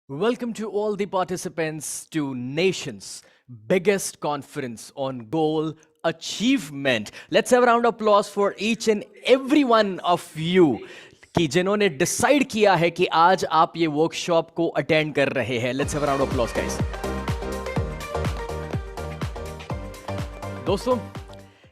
Welcome to all the participants to Nation's biggest conference on goal achievement. Let's have a round of applause for each and every one of you कि जिन्होंने decide किया है कि आज आप ये workshop को अटेंड कर रहे हैं. Let's have a round of applause, guys. दोस्तों,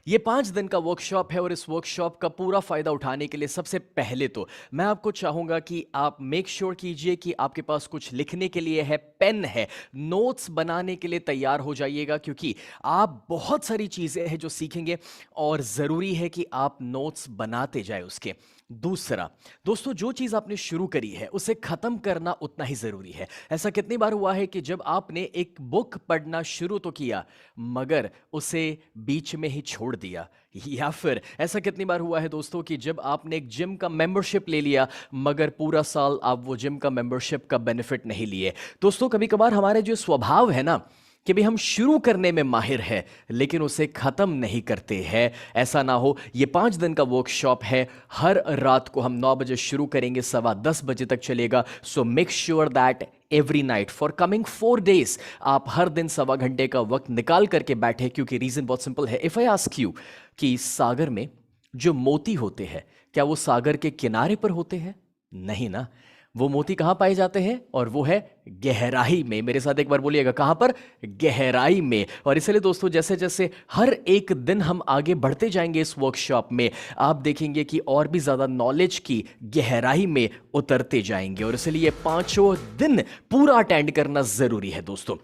ये 5 दिन का वर्कशॉप है और इस वर्कशॉप का पूरा फायदा उठाने के लिए सबसे पहले तो मैं आपको चाहूंगा कि आप मेक श्योर कीजिए कि आपके पास कुछ लिखने के लिए है, पेन है, नोट्स बनाने के लिए तैयार हो जाइएगा, क्योंकि आप बहुत सारी चीजें हैं जो सीखेंगे और जरूरी है कि आप नोट्स बनाते जाए उसके. दूसरा, दोस्तों, जो चीज आपने शुरू करी है उसे खत्म करना उतना ही जरूरी है. ऐसा कितनी बार हुआ है कि जब आपने एक बुक पढ़ना शुरू तो किया मगर उसे बीच में ही छोड़ दिया. या फिर ऐसा कितनी बार हुआ है दोस्तों कि जब आपने एक जिम का मेंबरशिप ले लिया मगर पूरा साल आप वो जिम का मेंबरशिप का बेनिफिट नहीं लिए. दोस्तों, कभी कभार हमारे जो स्वभाव है ना कि भाई हम शुरू करने में माहिर है लेकिन उसे खत्म नहीं करते हैं. ऐसा ना हो. ये 5 दिन का वर्कशॉप है. हर रात को हम 9 बजे शुरू करेंगे, 10:15 बजे तक चलेगा. So make sure that every night for coming 4 days आप हर दिन 1.25 घंटे का वक्त निकाल करके बैठे, क्योंकि रीजन बहुत सिंपल है. इफ आई आस्क यू कि सागर में जो मोती होते हैं क्या वो सागर के किनारे पर होते हैं? नहीं ना. वो मोती कहां पाए जाते हैं? और वो है गहराई में. मेरे साथ एक बार बोलिएगा, कहां पर? गहराई में. और इसलिए दोस्तों, जैसे जैसे हर एक दिन हम आगे बढ़ते जाएंगे इस वर्कशॉप में, आप देखेंगे कि और भी ज्यादा नॉलेज की गहराई में उतरते जाएंगे. और इसलिए 5 दिन पूरा अटेंड करना जरूरी है दोस्तों.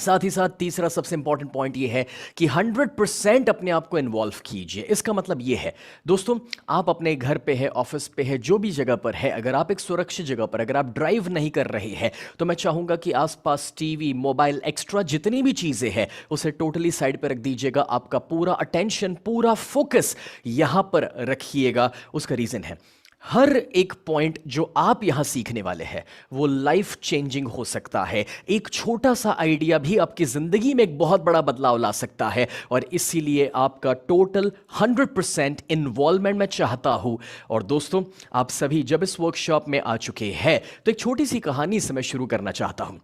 साथ ही साथ तीसरा सबसे इंपॉर्टेंट पॉइंट यह है कि 100% अपने आप को इन्वॉल्व कीजिए. इसका मतलब यह है दोस्तों, आप अपने घर पे है, ऑफिस पे है, जो भी जगह पर है, अगर आप एक सुरक्षित जगह पर, अगर आप ड्राइव नहीं कर रहे हैं तो मैं चाहूंगा कि आसपास टीवी, मोबाइल, एक्स्ट्रा जितनी भी चीजें हैं उसे टोटली साइड पर रख दीजिएगा. आपका पूरा अटेंशन, पूरा फोकस यहां पर रखिएगा. उसका रीजन है हर एक पॉइंट जो आप यहां सीखने वाले हैं वो लाइफ चेंजिंग हो सकता है. एक छोटा सा आइडिया भी आपकी जिंदगी में एक बहुत बड़ा बदलाव ला सकता है. और इसीलिए आपका टोटल 100% इन्वॉल्वमेंट मैं चाहता हूं. और दोस्तों, आप सभी जब इस वर्कशॉप में आ चुके हैं तो एक छोटी सी कहानी से मैं शुरू करना चाहता हूं.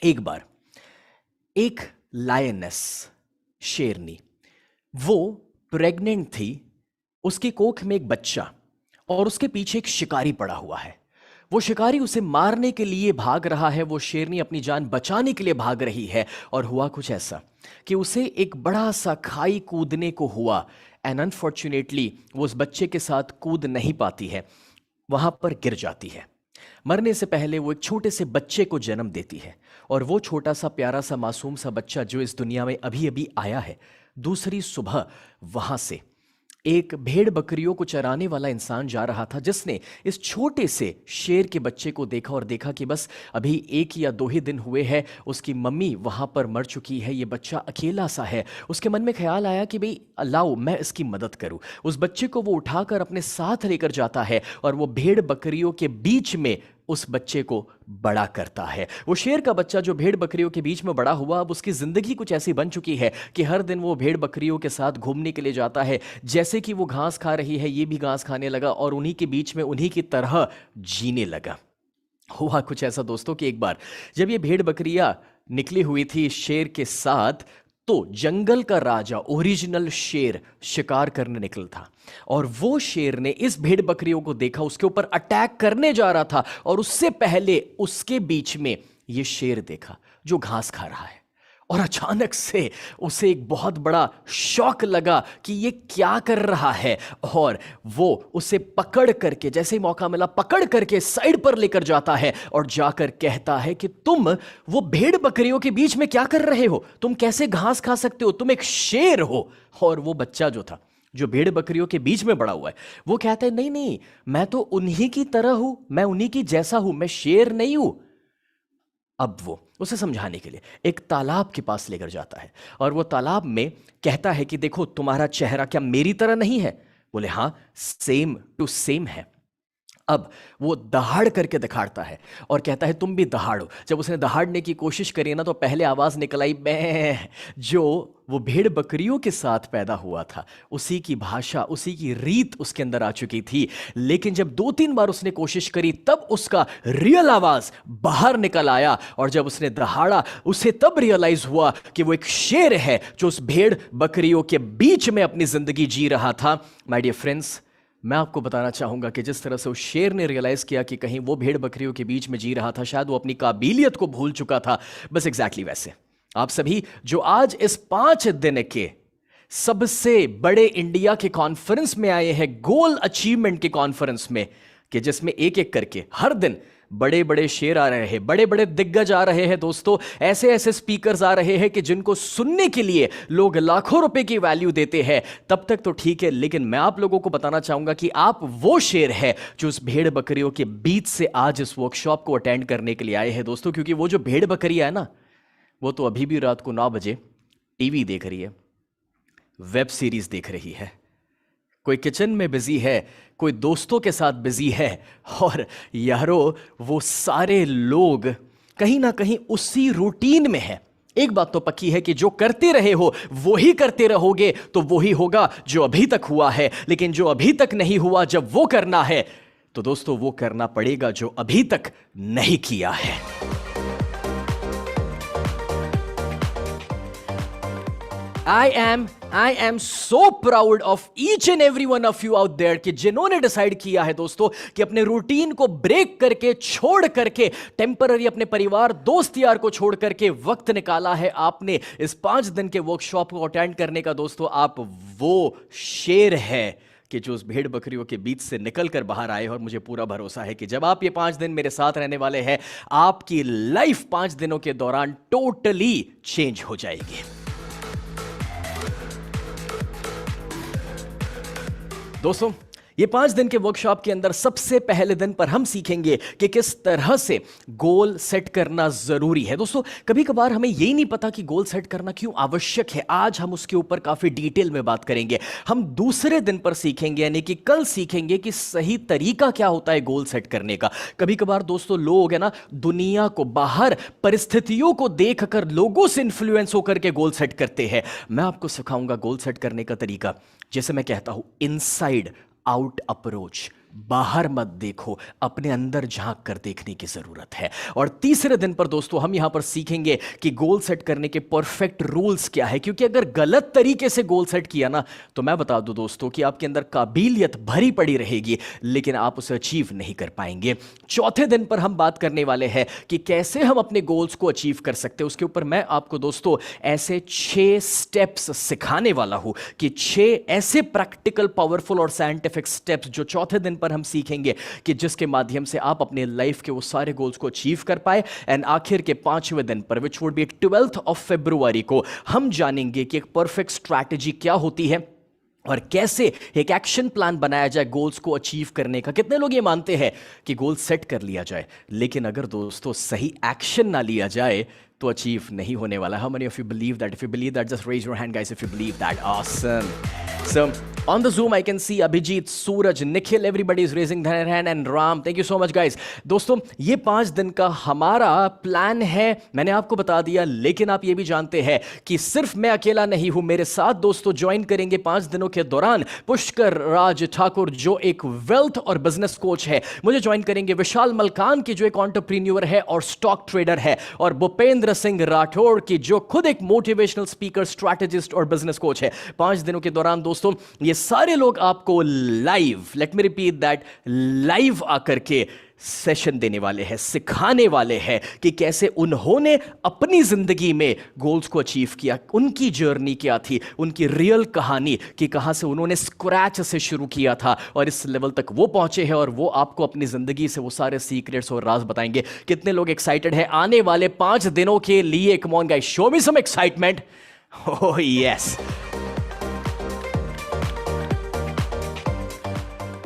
एक बार एक लायनेस, शेरनी, वो प्रेग्नेंट थी. उसकी कोख में एक बच्चा और उसके पीछे एक शिकारी पड़ा हुआ है. वो शिकारी उसे मारने के लिए भाग रहा है, वो शेरनी अपनी जान बचाने के लिए भाग रही है. और हुआ कुछ ऐसा कि उसे एक बड़ा सा खाई कूदने को हुआ. एंड अनफॉर्चुनेटली वो उस बच्चे के साथ कूद नहीं पाती है, वहां पर गिर जाती है. मरने से पहले वो एक छोटे से बच्चे को जन्म देती है. और वो छोटा सा प्यारा सा मासूम सा बच्चा जो इस दुनिया में अभी अभी आया है, दूसरी सुबह वहां से एक भेड़ बकरियों को चराने वाला इंसान जा रहा था, जिसने इस छोटे से शेर के बच्चे को देखा और देखा कि बस अभी 1 या 2 ही दिन हुए हैं, उसकी मम्मी वहां पर मर चुकी है, ये बच्चा अकेला सा है. उसके मन में ख्याल आया कि भाई लाओ मैं इसकी मदद करूं. उस बच्चे को वो उठाकर अपने साथ लेकर जाता है और वो भेड़ बकरियों के बीच में उस बच्चे को बड़ा करता है. वो शेर का बच्चा जो भेड़ बकरियों के बीच में बड़ा हुआ, अब उसकी जिंदगी कुछ ऐसी बन चुकी है कि हर दिन वो भेड़ बकरियों के साथ घूमने के लिए जाता है. जैसे कि वो घास खा रही है, ये भी घास खाने लगा और उन्हीं के बीच में उन्हीं की तरह जीने लगा. हुआ कुछ ऐसा दोस्तों कि एक बार जब ये भेड़ बकरियां निकली हुई थी शेर के साथ, तो जंगल का राजा, ओरिजिनल शेर शिकार करने निकल था. और वो शेर ने इस भेड़ बकरियों को देखा, उसके ऊपर अटैक करने जा रहा था. और उससे पहले उसके बीच में ये शेर देखा जो घास खा रहा है. और अचानक से उसे एक बहुत बड़ा शॉक लगा कि ये क्या कर रहा है. और वो उसे पकड़ करके, जैसे ही मौका मिला, पकड़ करके साइड पर लेकर जाता है और जाकर कहता है कि तुम वो भेड़ बकरियों के बीच में क्या कर रहे हो? तुम कैसे घास खा सकते हो? तुम एक शेर हो. और वो बच्चा जो था, जो भेड़ बकरियों के बीच में बड़ा हुआ है, वो कहता है नहीं नहीं, मैं तो उन्हीं की तरह हूं, मैं उन्हीं की जैसा हूं, मैं शेर नहीं हूं. अब वो उसे समझाने के लिए एक तालाब के पास लेकर जाता है और वो तालाब में कहता है कि देखो, तुम्हारा चेहरा क्या मेरी तरह नहीं है? बोले हाँ, सेम टू सेम है. अब वो दहाड़ करके दिखाता है और कहता है तुम भी दहाड़ो। जब उसने दहाड़ने की कोशिश करी ना तो पहले आवाज निकल आई बै, जो वो भेड़ बकरियों के साथ पैदा हुआ था, उसी की भाषा उसी की रीत उसके अंदर आ चुकी थी। लेकिन जब 2-3 बार उसने कोशिश करी तब उसका रियल आवाज बाहर निकल आया, और जब उसने दहाड़ा उसे तब रियलाइज हुआ कि वो एक शेर है जो उस भेड़ बकरियों के बीच में अपनी जिंदगी जी रहा था। माय डियर फ्रेंड्स, मैं आपको बताना चाहूंगा कि जिस तरह से उस शेर ने रियलाइज किया कि कहीं वो भेड़ बकरियों के बीच में जी रहा था, शायद वो अपनी काबिलियत को भूल चुका था, बस एग्जैक्टली वैसे आप सभी जो आज इस 5 दिन के सबसे बड़े इंडिया के कॉन्फ्रेंस में आए हैं, गोल अचीवमेंट के कॉन्फ्रेंस में, कि जिसमें एक एक करके हर दिन बड़े बड़े शेर आ रहे हैं, बड़े बड़े दिग्गज आ रहे हैं दोस्तों, ऐसे ऐसे स्पीकर्स आ रहे हैं कि जिनको सुनने के लिए लोग लाखों रुपए की वैल्यू देते हैं, तब तक तो ठीक है। लेकिन मैं आप लोगों को बताना चाहूंगा कि आप वो शेर है जो उस भेड़ बकरियों के बीच से आज इस वर्कशॉप को अटेंड करने के लिए आए हैं दोस्तों। क्योंकि वो जो भेड़ बकरियां है ना, वो तो अभी भी रात को 9 बजे टीवी देख रही है, वेब सीरीज देख रही है, कोई किचन में बिजी है, कोई दोस्तों के साथ बिजी है, और यारो वो सारे लोग कहीं ना कहीं उसी रूटीन में है। एक बात तो पक्की है कि जो करते रहे हो वो ही करते रहोगे, तो वो ही होगा जो अभी तक हुआ है। लेकिन जो अभी तक नहीं हुआ, जब वो करना है तो दोस्तों वो करना पड़ेगा जो अभी तक नहीं किया है। I am so proud of each and every one of you out there कि जिन्होंने डिसाइड किया है दोस्तों कि अपने रूटीन को ब्रेक करके, छोड़ करके, टेम्पररी अपने परिवार दोस्त यार को छोड़ करके वक्त निकाला है आपने इस 5 दिन के वर्कशॉप को अटेंड करने का। दोस्तों आप वो शेर है कि जो उस भेड़ बकरियों के बीच से निकल कर बाहर आए, और मुझे पूरा भरोसा है कि जब आप ये 5 दिन मेरे साथ रहने वाले हैं, आपकी लाइफ 5 दिनों के दौरान टोटली चेंज हो जाएगी। दोस्तों ये 5 दिन के वर्कशॉप के अंदर सबसे पहले दिन पर हम सीखेंगे कि किस तरह से गोल सेट करना जरूरी है। दोस्तों कभी कभार हमें यही नहीं पता कि गोल सेट करना क्यों आवश्यक है। आज हम उसके ऊपर काफी डिटेल में बात करेंगे। हम दूसरे दिन पर सीखेंगे, यानी कि कल सीखेंगे कि सही तरीका क्या होता है गोल सेट करने का। कभी कभार दोस्तों लोग है ना, दुनिया को, बाहर परिस्थितियों को देखकर लोगों से इन्फ्लुएंस होकर के गोल सेट करते हैं। मैं आपको सिखाऊंगा गोल सेट करने का तरीका, जैसे मैं कहता हूं इनसाइड आउट अप्रोच। बाहर मत देखो, अपने अंदर झांक कर देखने की जरूरत है। और तीसरे दिन पर दोस्तों हम यहां पर सीखेंगे कि गोल सेट करने के परफेक्ट रूल्स क्या है, क्योंकि अगर गलत तरीके से गोल सेट किया ना, तो मैं बता दूं दोस्तों कि आपके अंदर काबिलियत भरी पड़ी रहेगी, लेकिन आप उसे अचीव नहीं कर पाएंगे। चौथे दिन पर हम बात करने वाले हैं कि कैसे हम अपने गोल्स को अचीव कर सकते हैं। उसके ऊपर मैं आपको दोस्तों ऐसे 6 स्टेप्स सिखाने वाला हूं कि 6 ऐसे प्रैक्टिकल, पावरफुल और साइंटिफिक स्टेप्स जो चौथे दिन पर हम सीखेंगे कि जिसके माध्यम से आप अपने लाइफ के वो सारे गोल्स को अचीव कर पाए। एंड आखिर के 5वें दिन पर, which would be 12th of February को, हम जानेंगे कि एक परफेक्ट स्ट्रैटेजी क्या होती है और कैसे एक एक्शन प्लान बनाया जाए गोल्स को अचीव करने का। कितने लोग ये मानते हैं कि गोल सेट कर लिया जाए, लेकिन अगर दोस्तों सही एक्शन ना लिया जाए तो अचीव नहीं होने वाला। How many of you believe that? If you believe that, just raise your hand, guys, if you believe that. Awesome. So on the Zoom I can see Abhijit, Suraj, Nikhil, everybody is raising their hand, and Ram, thank you so much guys. दोस्तों ये 5 दिन का हमारा plan है, मैंने आपको बता दिया, लेकिन आप ये भी जानते हैं कि सिर्फ मैं अकेला नहीं हूं। मेरे साथ दोस्तों ज्वाइन करेंगे 5 दिनों के दौरान पुष्कर राज ठाकुर, जो एक वेल्थ और बिजनेस कोच है। मुझे ज्वाइन करेंगे विशाल मलकान की, जो एक एंटरप्रेन्योर है और स्टॉक ट्रेडर है, और भूपेंद्र सिंह राठौड़ की, जो खुद एक मोटिवेशनल स्पीकर, स्ट्रैटेजिस्ट और बिजनेस कोच है। 5 दिनों के दौरान दोस्तों ये सारे लोग आपको live, let me repeat that, live आकर के सेशन देने वाले हैं, सिखाने वाले हैं कि कैसे उन्होंने अपनी जिंदगी में गोल्स को अचीव किया, उनकी जर्नी क्या थी, उनकी रियल कहानी कि कहां से उन्होंने स्क्रैच से शुरू किया था और इस लेवल तक वो पहुंचे हैं, और वो आपको अपनी जिंदगी से वो सारे सीक्रेट्स और राज बताएंगे। कितने लोग एक्साइटेड हैं आने वाले 5 दिनों के लिए? Come on guys, show me some excitement. Oh yes.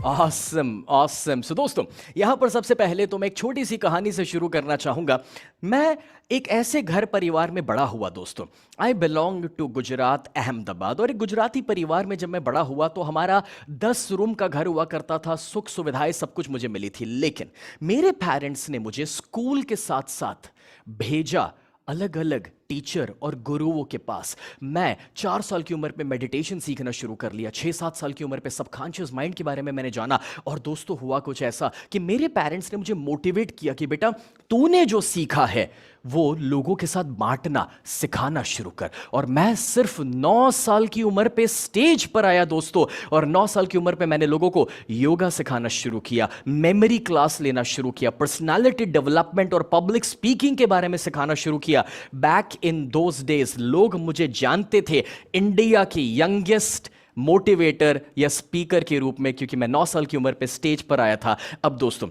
Awesome awesome. So दोस्तों, यहाँ पर सबसे पहले तो मैं एक छोटी सी कहानी से शुरू करना चाहूँगा। मैं एक ऐसे घर परिवार में बड़ा हुआ दोस्तों। I belong to Gujarat, Ahmedabad. और एक गुजराती परिवार में जब मैं बड़ा हुआ तो हमारा 10 रूम का घर हुआ करता था, सुख सुविधाएं सब कुछ मुझे मिली थी। लेकिन मेरे पेरेंट्स ने मुझे स्कूल के साथ साथ भेजा अलग अलग टीचर और गुरुओं के पास। मैं 4 साल की उम्र पे मेडिटेशन सीखना शुरू कर लिया। 6-7 साल की उम्र पे सबकॉन्शियस माइंड के बारे में मैंने जाना। और दोस्तों, हुआ कुछ ऐसा कि मेरे पेरेंट्स ने मुझे मोटिवेट किया कि बेटा, तूने जो सीखा है वो लोगों के साथ बांटना सिखाना शुरू कर। और मैं सिर्फ 9 साल की उम्र पे स्टेज पर आया दोस्तों। और 9 साल की उम्र पे मैंने लोगों को योगा सिखाना शुरू किया, मेमोरी क्लास लेना शुरू किया, पर्सनालिटी डेवलपमेंट और पब्लिक स्पीकिंग के बारे में सिखाना शुरू किया। बैक इन दोज डेज लोग मुझे जानते थे इंडिया की यंगेस्ट मोटिवेटर या स्पीकर के रूप में, क्योंकि मैं 9 साल की उम्र पे स्टेज पर आया था। अब दोस्तों,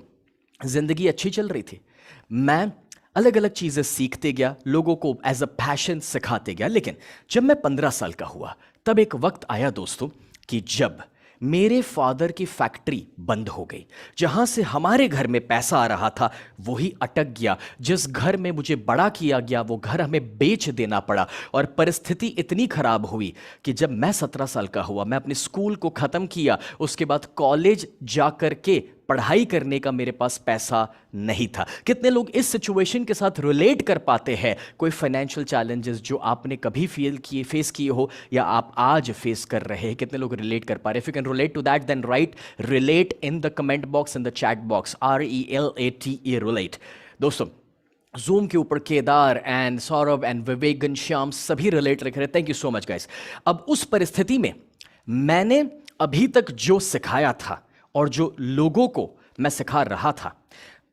जिंदगी अच्छी चल रही थी। मैं अलग अलग चीजें सीखते गया, लोगों को एज अ पैशन सिखाते गया। लेकिन जब मैं 15 साल का हुआ तब एक वक्त आया दोस्तों कि जब मेरे फादर की फैक्ट्री बंद हो गई। जहां से हमारे घर में पैसा आ रहा था वही अटक गया। जिस घर में मुझे बड़ा किया गया वो घर हमें बेच देना पड़ा। और परिस्थिति इतनी खराब हुई कि जब मैं 17 साल का हुआ, मैं अपने स्कूल को खत्म किया, उसके बाद कॉलेज जाकर के पढ़ाई करने का मेरे पास पैसा नहीं था। कितने लोग इस सिचुएशन के साथ रिलेट कर पाते हैं? कोई फाइनेंशियल चैलेंजेस जो आपने कभी फेस किए हो या आप आज फेस कर रहे हैं, कितने लोग रिलेट कर पा रहे हैं? If you can relate to that then write relate in the comment box, in the chat box, RELATE relate. दोस्तों, जूम के ऊपर केदार एंड सौरभ एंड विवेक घनश्याम सभी रिलेट लिख रहे हैं। Thank you so much guys. अब उस परिस्थिति में मैंने अभी तक जो सिखाया था और जो लोगों को मैं सिखा रहा था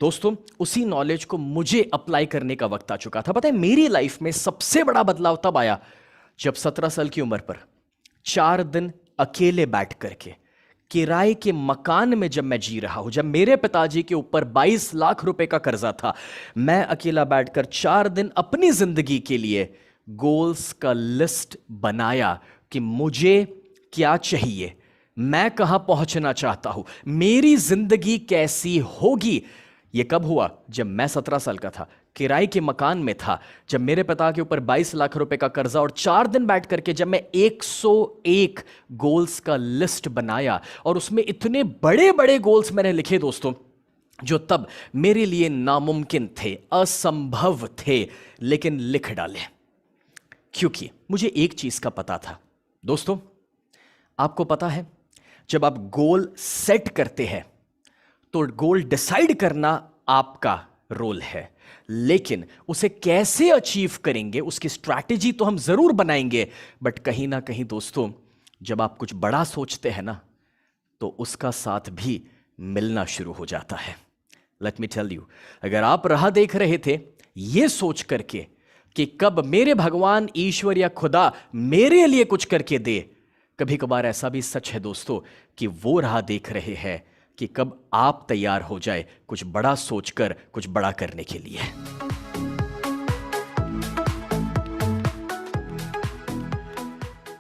दोस्तों, उसी नॉलेज को मुझे अप्लाई करने का वक्त आ चुका था। पता है, मेरी लाइफ में सबसे बड़ा बदलाव तब आया जब 17 साल की उम्र पर 4 दिन अकेले बैठ करके किराए के मकान में जब मैं जी रहा हूं, जब मेरे पिताजी के ऊपर 22 लाख रुपए का कर्जा था, मैं अकेला बैठकर 4 दिन अपनी जिंदगी के लिए गोल्स का लिस्ट बनाया कि मुझे क्या चाहिए, मैं कहां पहुंचना चाहता हूं, मेरी जिंदगी कैसी होगी। यह कब हुआ? जब मैं 17 साल का था, किराए के मकान में था, जब मेरे पिता के ऊपर 22 लाख रुपए का कर्जा, और 4 दिन बैठ करके जब मैं 101 गोल्स का लिस्ट बनाया। और उसमें इतने बड़े बड़े गोल्स मैंने लिखे दोस्तों, जो तब मेरे लिए नामुमकिन थे, असंभव थे, लेकिन लिख डाले। क्योंकि मुझे एक चीज का पता था दोस्तों, आपको पता है, जब आप गोल सेट करते हैं तो गोल डिसाइड करना आपका रोल है, लेकिन उसे कैसे अचीव करेंगे उसकी स्ट्रैटेजी तो हम जरूर बनाएंगे। बट कहीं ना कहीं दोस्तों, जब आप कुछ बड़ा सोचते हैं ना, तो उसका साथ भी मिलना शुरू हो जाता है। लेट मी टेल यू, अगर आप राह देख रहे थे यह सोच करके कि कब मेरे भगवान, ईश्वर या खुदा मेरे लिए कुछ करके दे, कभी कभार ऐसा भी सच है दोस्तों कि वो राह देख रहे हैं कि कब आप तैयार हो जाए कुछ बड़ा सोचकर कुछ बड़ा करने के लिए।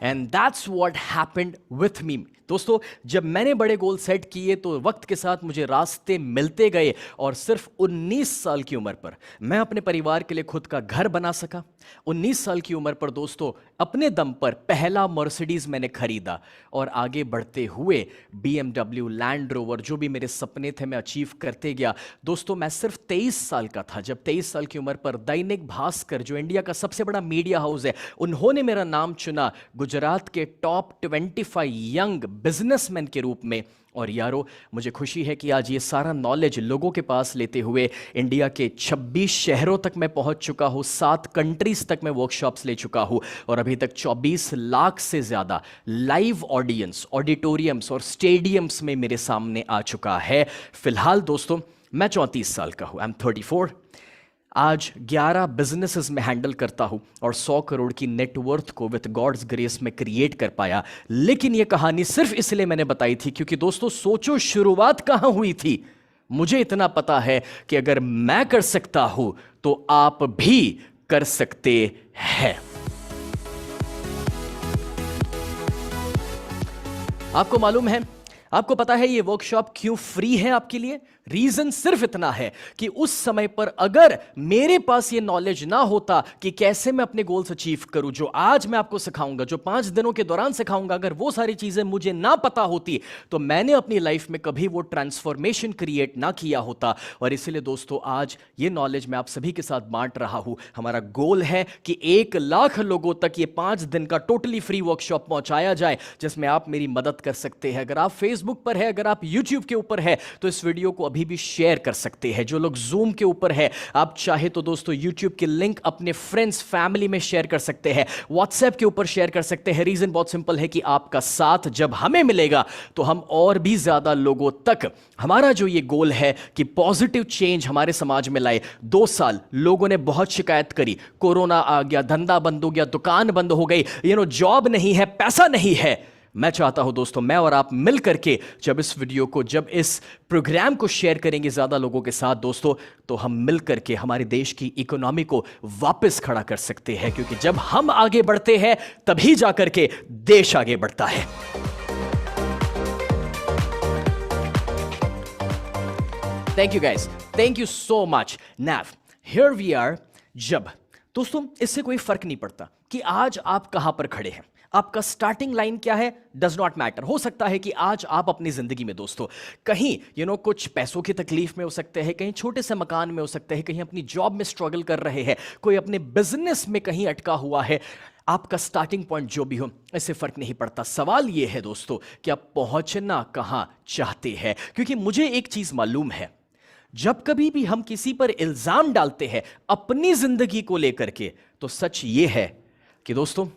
And that's what happened with me दोस्तों। जब मैंने बड़े गोल सेट किए तो वक्त के साथ मुझे रास्ते मिलते गए, और सिर्फ 19 साल की उम्र पर मैं अपने परिवार के लिए खुद का घर बना सका। 19 साल की उम्र पर दोस्तों, अपने दम पर पहला मर्सिडीज मैंने खरीदा, और आगे बढ़ते हुए BMW, लैंड रोवर, जो भी मेरे सपने थे मैं अचीव करते गया। दोस्तों, मैं सिर्फ 23 साल का था जब 23 साल की उम्र पर दैनिक भास्कर, जो इंडिया का सबसे बड़ा मीडिया हाउस है, उन्होंने मेरा नाम चुना गुजरात के टॉप 25 यंग बिजनेसमैन के रूप में। और यारो, मुझे खुशी है कि आज ये सारा नॉलेज लोगों के पास लेते हुए इंडिया के 26 शहरों तक मैं पहुंच चुका हूं, 7 कंट्रीज तक मैं वर्कशॉप्स ले चुका हूं, और अभी तक 24 लाख से ज्यादा लाइव ऑडियंस, ऑडिटोरियम्स और स्टेडियम्स में मेरे सामने आ चुका है। फिलहाल दोस्तों, मैं 34 साल का हूं, आई एम 34। आज 11 बिजनेसेस में हैंडल करता हूं और 100 करोड़ की नेटवर्थ को विद गॉड्स ग्रेस में क्रिएट कर पाया। लेकिन यह कहानी सिर्फ इसलिए मैंने बताई थी क्योंकि दोस्तों, सोचो शुरुआत कहां हुई थी। मुझे इतना पता है कि अगर मैं कर सकता हूं तो आप भी कर सकते हैं। आपको मालूम है, आपको पता है ये वर्कशॉप क्यों फ्री है आपके लिए? रीजन सिर्फ इतना है कि उस समय पर अगर मेरे पास ये नॉलेज ना होता कि कैसे मैं अपने गोल्स अचीव करूं, जो आज मैं आपको सिखाऊंगा, जो 5 दिनों के दौरान सिखाऊंगा, अगर वो सारी चीजें मुझे ना पता होती तो मैंने अपनी लाइफ में कभी वो ट्रांसफॉर्मेशन क्रिएट ना किया होता। और इसलिए दोस्तों आज ये नॉलेज मैं आप सभी के साथ बांट रहा हूं। हमारा गोल है कि 1 लाख लोगों तक ये 5 दिन का टोटली फ्री वर्कशॉप पहुंचाया जाए, जिसमें आप मेरी मदद कर सकते हैं। अगर आप फेसबुक पर है, अगर आप यूट्यूब के ऊपर है, तो इस वीडियो को अभी भी शेयर कर सकते हैं। जो लोग जूम के ऊपर है, आप चाहे तो दोस्तों यूट्यूब के लिंक अपने फ्रेंड्स फैमिली में शेयर कर सकते हैं, व्हाट्सएप के ऊपर शेयर कर सकते हैं। रीजन बहुत सिंपल है कि आपका साथ जब हमें मिलेगा तो हम और भी ज्यादा लोगों तक हमारा जो ये गोल है कि पॉजिटिव चेंज हमारे समाज में लाए। 2 साल लोगों ने बहुत शिकायत करी, कोरोना आ गया, धंधा बंद हो गया, दुकान बंद हो गई, जॉब नहीं है, पैसा नहीं है। मैं चाहता हूं दोस्तों, मैं और आप मिल करके जब इस वीडियो को, जब इस प्रोग्राम को शेयर करेंगे ज्यादा लोगों के साथ दोस्तों, तो हम मिल करके हमारे देश की इकोनॉमी को वापस खड़ा कर सकते हैं। क्योंकि जब हम आगे बढ़ते हैं तभी जाकर के देश आगे बढ़ता है। Thank you guys, thank you so much. Now here we are. जब दोस्तों इससे कोई फर्क नहीं पड़ता कि आज आप कहां पर खड़े हैं, आपका स्टार्टिंग लाइन क्या है, डज नॉट मैटर। हो सकता है कि आज आप अपनी जिंदगी में दोस्तों कहीं कुछ पैसों की तकलीफ में हो सकते हैं, कहीं छोटे से मकान में हो सकते हैं, कहीं अपनी जॉब में स्ट्रगल कर रहे हैं, कोई अपने बिजनेस में कहीं अटका हुआ है। आपका स्टार्टिंग पॉइंट जो भी हो, इससे फर्क नहीं पड़ता। सवाल यह है दोस्तों कि आप पहुंचना कहां चाहते हैं। क्योंकि मुझे एक चीज मालूम है, जब कभी भी हम किसी पर इल्जाम डालते हैं अपनी जिंदगी को लेकर के, तो सच यह है कि दोस्तों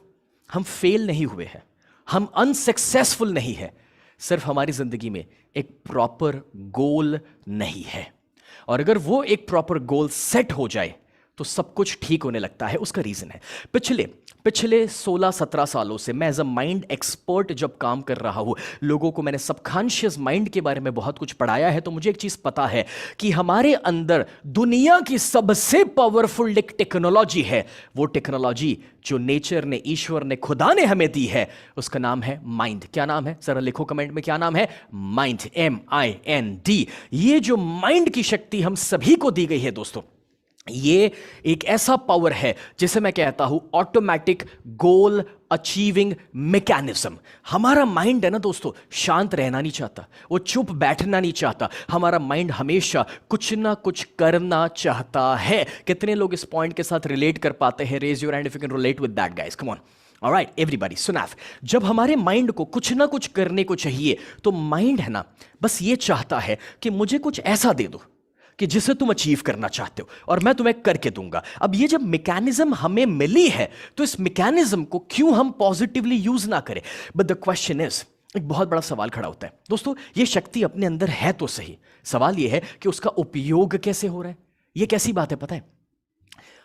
हम फेल नहीं हुए हैं, हम अनसक्सेसफुल नहीं है, सिर्फ हमारी जिंदगी में एक प्रॉपर गोल नहीं है। और अगर वो एक प्रॉपर गोल सेट हो जाए तो सब कुछ ठीक होने लगता है। उसका रीजन है, पिछले 16-17 सालों से मैं एज अ माइंड एक्सपर्ट जब काम कर रहा हूं, लोगों को मैंने सबकॉन्शियस माइंड के बारे में बहुत कुछ पढ़ाया है, तो मुझे एक चीज पता है कि हमारे अंदर दुनिया की सबसे पावरफुल एक टेक्नोलॉजी है। वो टेक्नोलॉजी जो नेचर ने, ईश्वर ने, खुदा ने हमें दी है, उसका नाम है माइंड। क्या नाम है जरा लिखो कमेंट में, क्या नाम है? Mind, MIND। ये जो माइंड की शक्ति हम सभी को दी गई है दोस्तों, ये एक ऐसा पावर है जिसे मैं कहता हूं ऑटोमेटिक गोल अचीविंग मैकेनिज्म। हमारा माइंड है ना दोस्तों, शांत रहना नहीं चाहता, वो चुप बैठना नहीं चाहता। हमारा माइंड हमेशा कुछ ना कुछ करना चाहता है। कितने लोग इस पॉइंट के साथ रिलेट कर पाते हैं? Raise your hand if you can relate with that guys, come on. Alright everybody, सुनाफ। जब हमारे माइंड को कुछ ना कुछ करने को चाहिए, तो माइंड है ना बस ये चाहता है कि मुझे कुछ ऐसा दे दो कि जिसे तुम अचीव करना चाहते हो और मैं तुम्हें करके दूंगा। अब ये जब मैकेनिज्म हमें मिली है, तो इस मैकेनिज्म को क्यों हम पॉजिटिवली यूज ना करें? बट द क्वेश्चन इज, एक बहुत बड़ा सवाल खड़ा होता है दोस्तों, ये शक्ति अपने अंदर है तो सही, सवाल ये है कि उसका उपयोग कैसे हो रहा है। ये कैसी बात है पता है?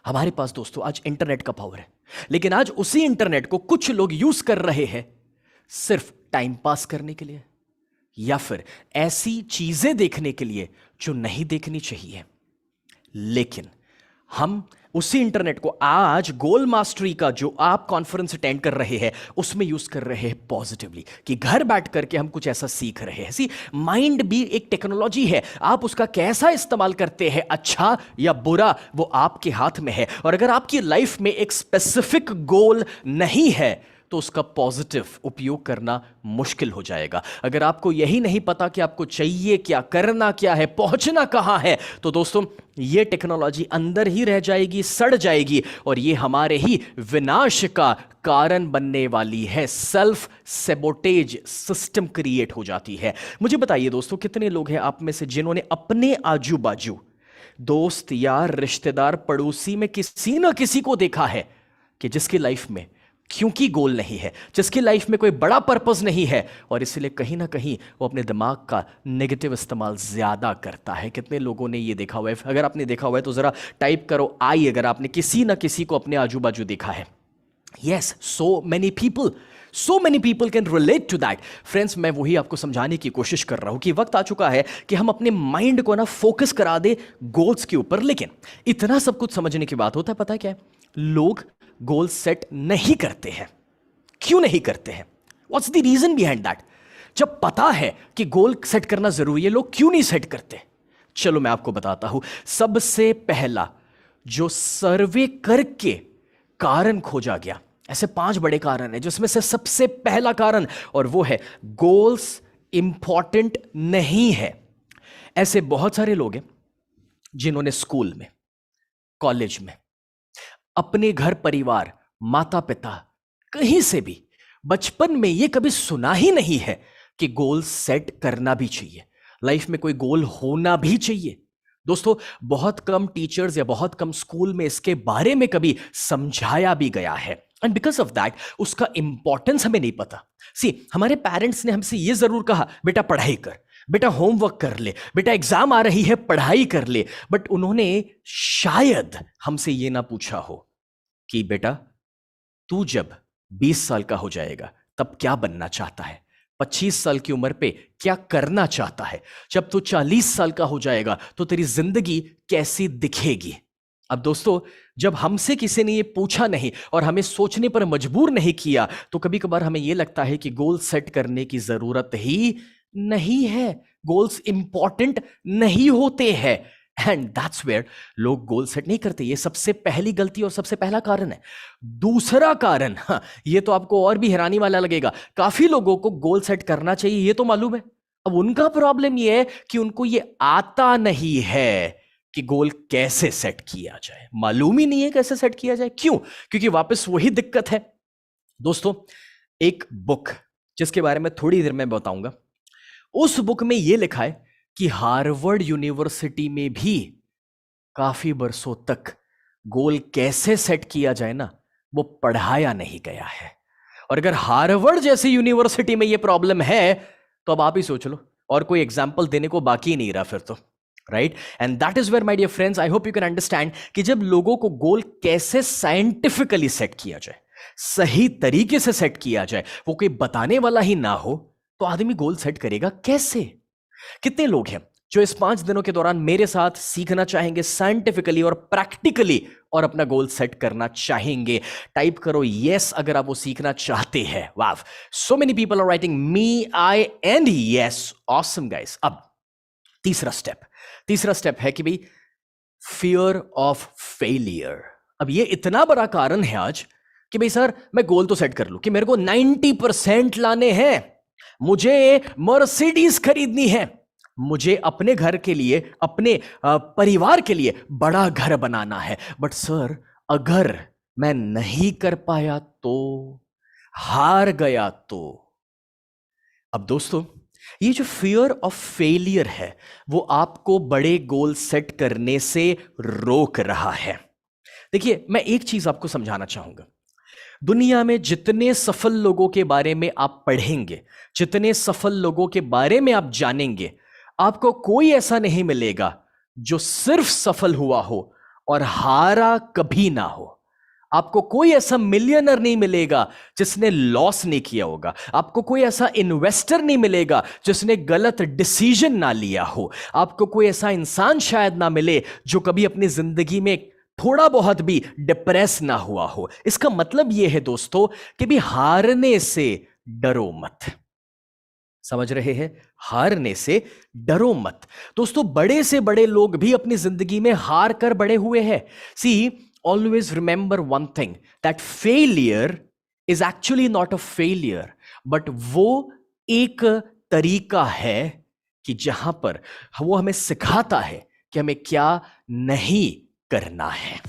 हमारे पास दोस्तों आज इंटरनेट का पावर है, लेकिन आज उसी इंटरनेट को कुछ लोग यूज कर रहे हैं सिर्फ टाइम पास करने के लिए, या फिर ऐसी चीजें देखने के लिए जो नहीं देखनी चाहिए। लेकिन हम उसी इंटरनेट को आज गोल मास्टरी का जो आप कॉन्फ्रेंस अटेंड कर रहे हैं उसमें यूज कर रहे हैं पॉजिटिवली, कि घर बैठ करके हम कुछ ऐसा सीख रहे हैं। सी, माइंड भी एक टेक्नोलॉजी है, आप उसका कैसा इस्तेमाल करते हैं, अच्छा या बुरा, वो आपके हाथ में है। और अगर आपकी लाइफ में एक स्पेसिफिक गोल नहीं है तो उसका पॉजिटिव उपयोग करना मुश्किल हो जाएगा। अगर आपको यही नहीं पता कि आपको चाहिए क्या, करना क्या है, पहुंचना कहां है, तो दोस्तों ये टेक्नोलॉजी अंदर ही रह जाएगी, सड़ जाएगी और ये हमारे ही विनाश का कारण बनने वाली है। सेल्फ सेबोटेज सिस्टम क्रिएट हो जाती है। मुझे बताइए दोस्तों, कितने लोग हैं आप में से जिन्होंने अपने आजू बाजू दोस्त, यार, रिश्तेदार, पड़ोसी में किसी ना किसी को देखा है कि जिसकी लाइफ में क्योंकि गोल नहीं है, जिसकी लाइफ में कोई बड़ा पर्पस नहीं है, और इसलिए कहीं ना कहीं वो अपने दिमाग का नेगेटिव इस्तेमाल ज्यादा करता है। कितने लोगों ने ये देखा हुआ है? अगर आपने देखा हुआ है तो जरा टाइप करो आई, अगर आपने किसी ना किसी को अपने आजू बाजू देखा है। Yes, so many people can relate to that. Friends, मैं वही आपको समझाने की कोशिश कर रहा हूं कि वक्त आ चुका है कि हम अपने माइंड को ना फोकस करा दे गोल्स के ऊपर। लेकिन इतना सब कुछ समझने की बात होता है, पता है क्या है? लोग गोल सेट नहीं करते हैं। क्यों नहीं करते हैं? What's the reason behind that? जब पता है कि गोल सेट करना जरूरी है, लोग क्यों नहीं सेट करते? चलो मैं आपको बताता हूं। सबसे पहला जो सर्वे करके कारण खोजा गया, ऐसे 5 बड़े कारण हैं, जिसमें से सबसे पहला कारण, और वो है गोल्स इंपॉर्टेंट नहीं है। ऐसे बहुत सारे लोग हैं जिन्होंने स्कूल में, कॉलेज में, अपने घर परिवार, माता पिता, कहीं से भी बचपन में ये कभी सुना ही नहीं है कि गोल सेट करना भी चाहिए, लाइफ में कोई गोल होना भी चाहिए। दोस्तों, बहुत कम टीचर्स या बहुत कम स्कूल में इसके बारे में कभी समझाया भी गया है, एंड बिकॉज ऑफ दैट उसका इंपॉर्टेंस हमें नहीं पता। हमारे पेरेंट्स ने हमसे यह जरूर कहा, बेटा पढ़ाई कर, बेटा होमवर्क कर ले, बेटा एग्जाम आ रही है पढ़ाई कर ले, बट उन्होंने शायद हमसे यह ना पूछा हो कि बेटा तू जब 20 साल का हो जाएगा तब क्या बनना चाहता है, 25 साल की उम्र पे क्या करना चाहता है, जब तू 40 साल का हो जाएगा तो तेरी जिंदगी कैसी दिखेगी। अब दोस्तों, जब हमसे किसी ने ये पूछा नहीं और हमें सोचने पर मजबूर नहीं किया, तो कभी कभार हमें यह लगता है कि गोल सेट करने की जरूरत ही नहीं है, गोल्स इंपॉर्टेंट नहीं होते हैं, एंड दैट्स वेयर लोग गोल सेट नहीं करते। ये सबसे पहली गलती और सबसे पहला कारण है। दूसरा कारण, ये तो आपको और भी हैरानी वाला लगेगा, काफी लोगों को गोल सेट करना चाहिए ये तो मालूम है, अब उनका प्रॉब्लम ये है कि उनको ये आता नहीं है कि गोल कैसे सेट किया जाए, मालूम ही नहीं है कैसे सेट किया जाए। क्यों? क्योंकि वापस वही दिक्कत है। दोस्तों, एक बुक जिसके बारे में थोड़ी देर में बताऊंगा, उस बुक में यह लिखा है कि हार्वर्ड यूनिवर्सिटी में भी काफी बरसों तक गोल कैसे सेट किया जाए ना, वो पढ़ाया नहीं गया है। और अगर हार्वर्ड जैसी यूनिवर्सिटी में यह प्रॉब्लम है तो अब आप ही सोच लो, और कोई एग्जाम्पल देने को बाकी नहीं रहा फिर तो, right? And that is where my dear friends, I hope you can understand कि जब लोगों को गोल कैसे साइंटिफिकली सेट किया जाए, सही तरीके से सेट किया जाए, वो कोई बताने वाला ही ना हो, तो आदमी गोल सेट करेगा कैसे? कितने लोग हैं जो इस 5 दिनों के दौरान मेरे साथ सीखना चाहेंगे साइंटिफिकली और प्रैक्टिकली और अपना गोल सेट करना चाहेंगे? टाइप करो यस अगर आप वो सीखना चाहते हैं। Wow, so many people are writing me, I and yes, awesome guys. अब तीसरा स्टेप है कि भाई फियर ऑफ फेलियर। अब ये इतना बड़ा कारण है आज कि भाई सर मैं गोल तो सेट कर लूं कि मेरे को 90% लाने हैं, मुझे मर्सिडीज खरीदनी है, मुझे अपने घर के लिए, अपने परिवार के लिए बड़ा घर बनाना है, बट सर अगर मैं नहीं कर पाया तो, हार गया तो। अब दोस्तों, ये जो फियर ऑफ फेलियर है वो आपको बड़े गोल सेट करने से रोक रहा है। देखिए, मैं एक चीज आपको समझाना चाहूंगा, दुनिया में जितने सफल लोगों के बारे में आप पढ़ेंगे, जितने सफल लोगों के बारे में आप जानेंगे, आपको कोई ऐसा नहीं मिलेगा जो सिर्फ सफल हुआ हो और हारा कभी ना हो। आपको कोई ऐसा मिलियनर नहीं मिलेगा जिसने लॉस नहीं किया होगा, आपको कोई ऐसा इन्वेस्टर नहीं मिलेगा जिसने गलत डिसीजन ना लिया हो, आपको कोई ऐसा इंसान शायद ना मिले जो कभी अपनी जिंदगी में थोड़ा बहुत भी डिप्रेस ना हुआ हो। इसका मतलब यह है दोस्तों कि भी हारने से डरो मत। समझ रहे हैं? हारने से डरो मत। दोस्तों, बड़े से बड़े लोग भी अपनी जिंदगी में हार कर बड़े हुए हैं। सी, always remember one thing, that failure is actually not a failure, but वो एक तरीका है कि जहां पर वो हमें सिखाता है कि हमें क्या नहीं करना है।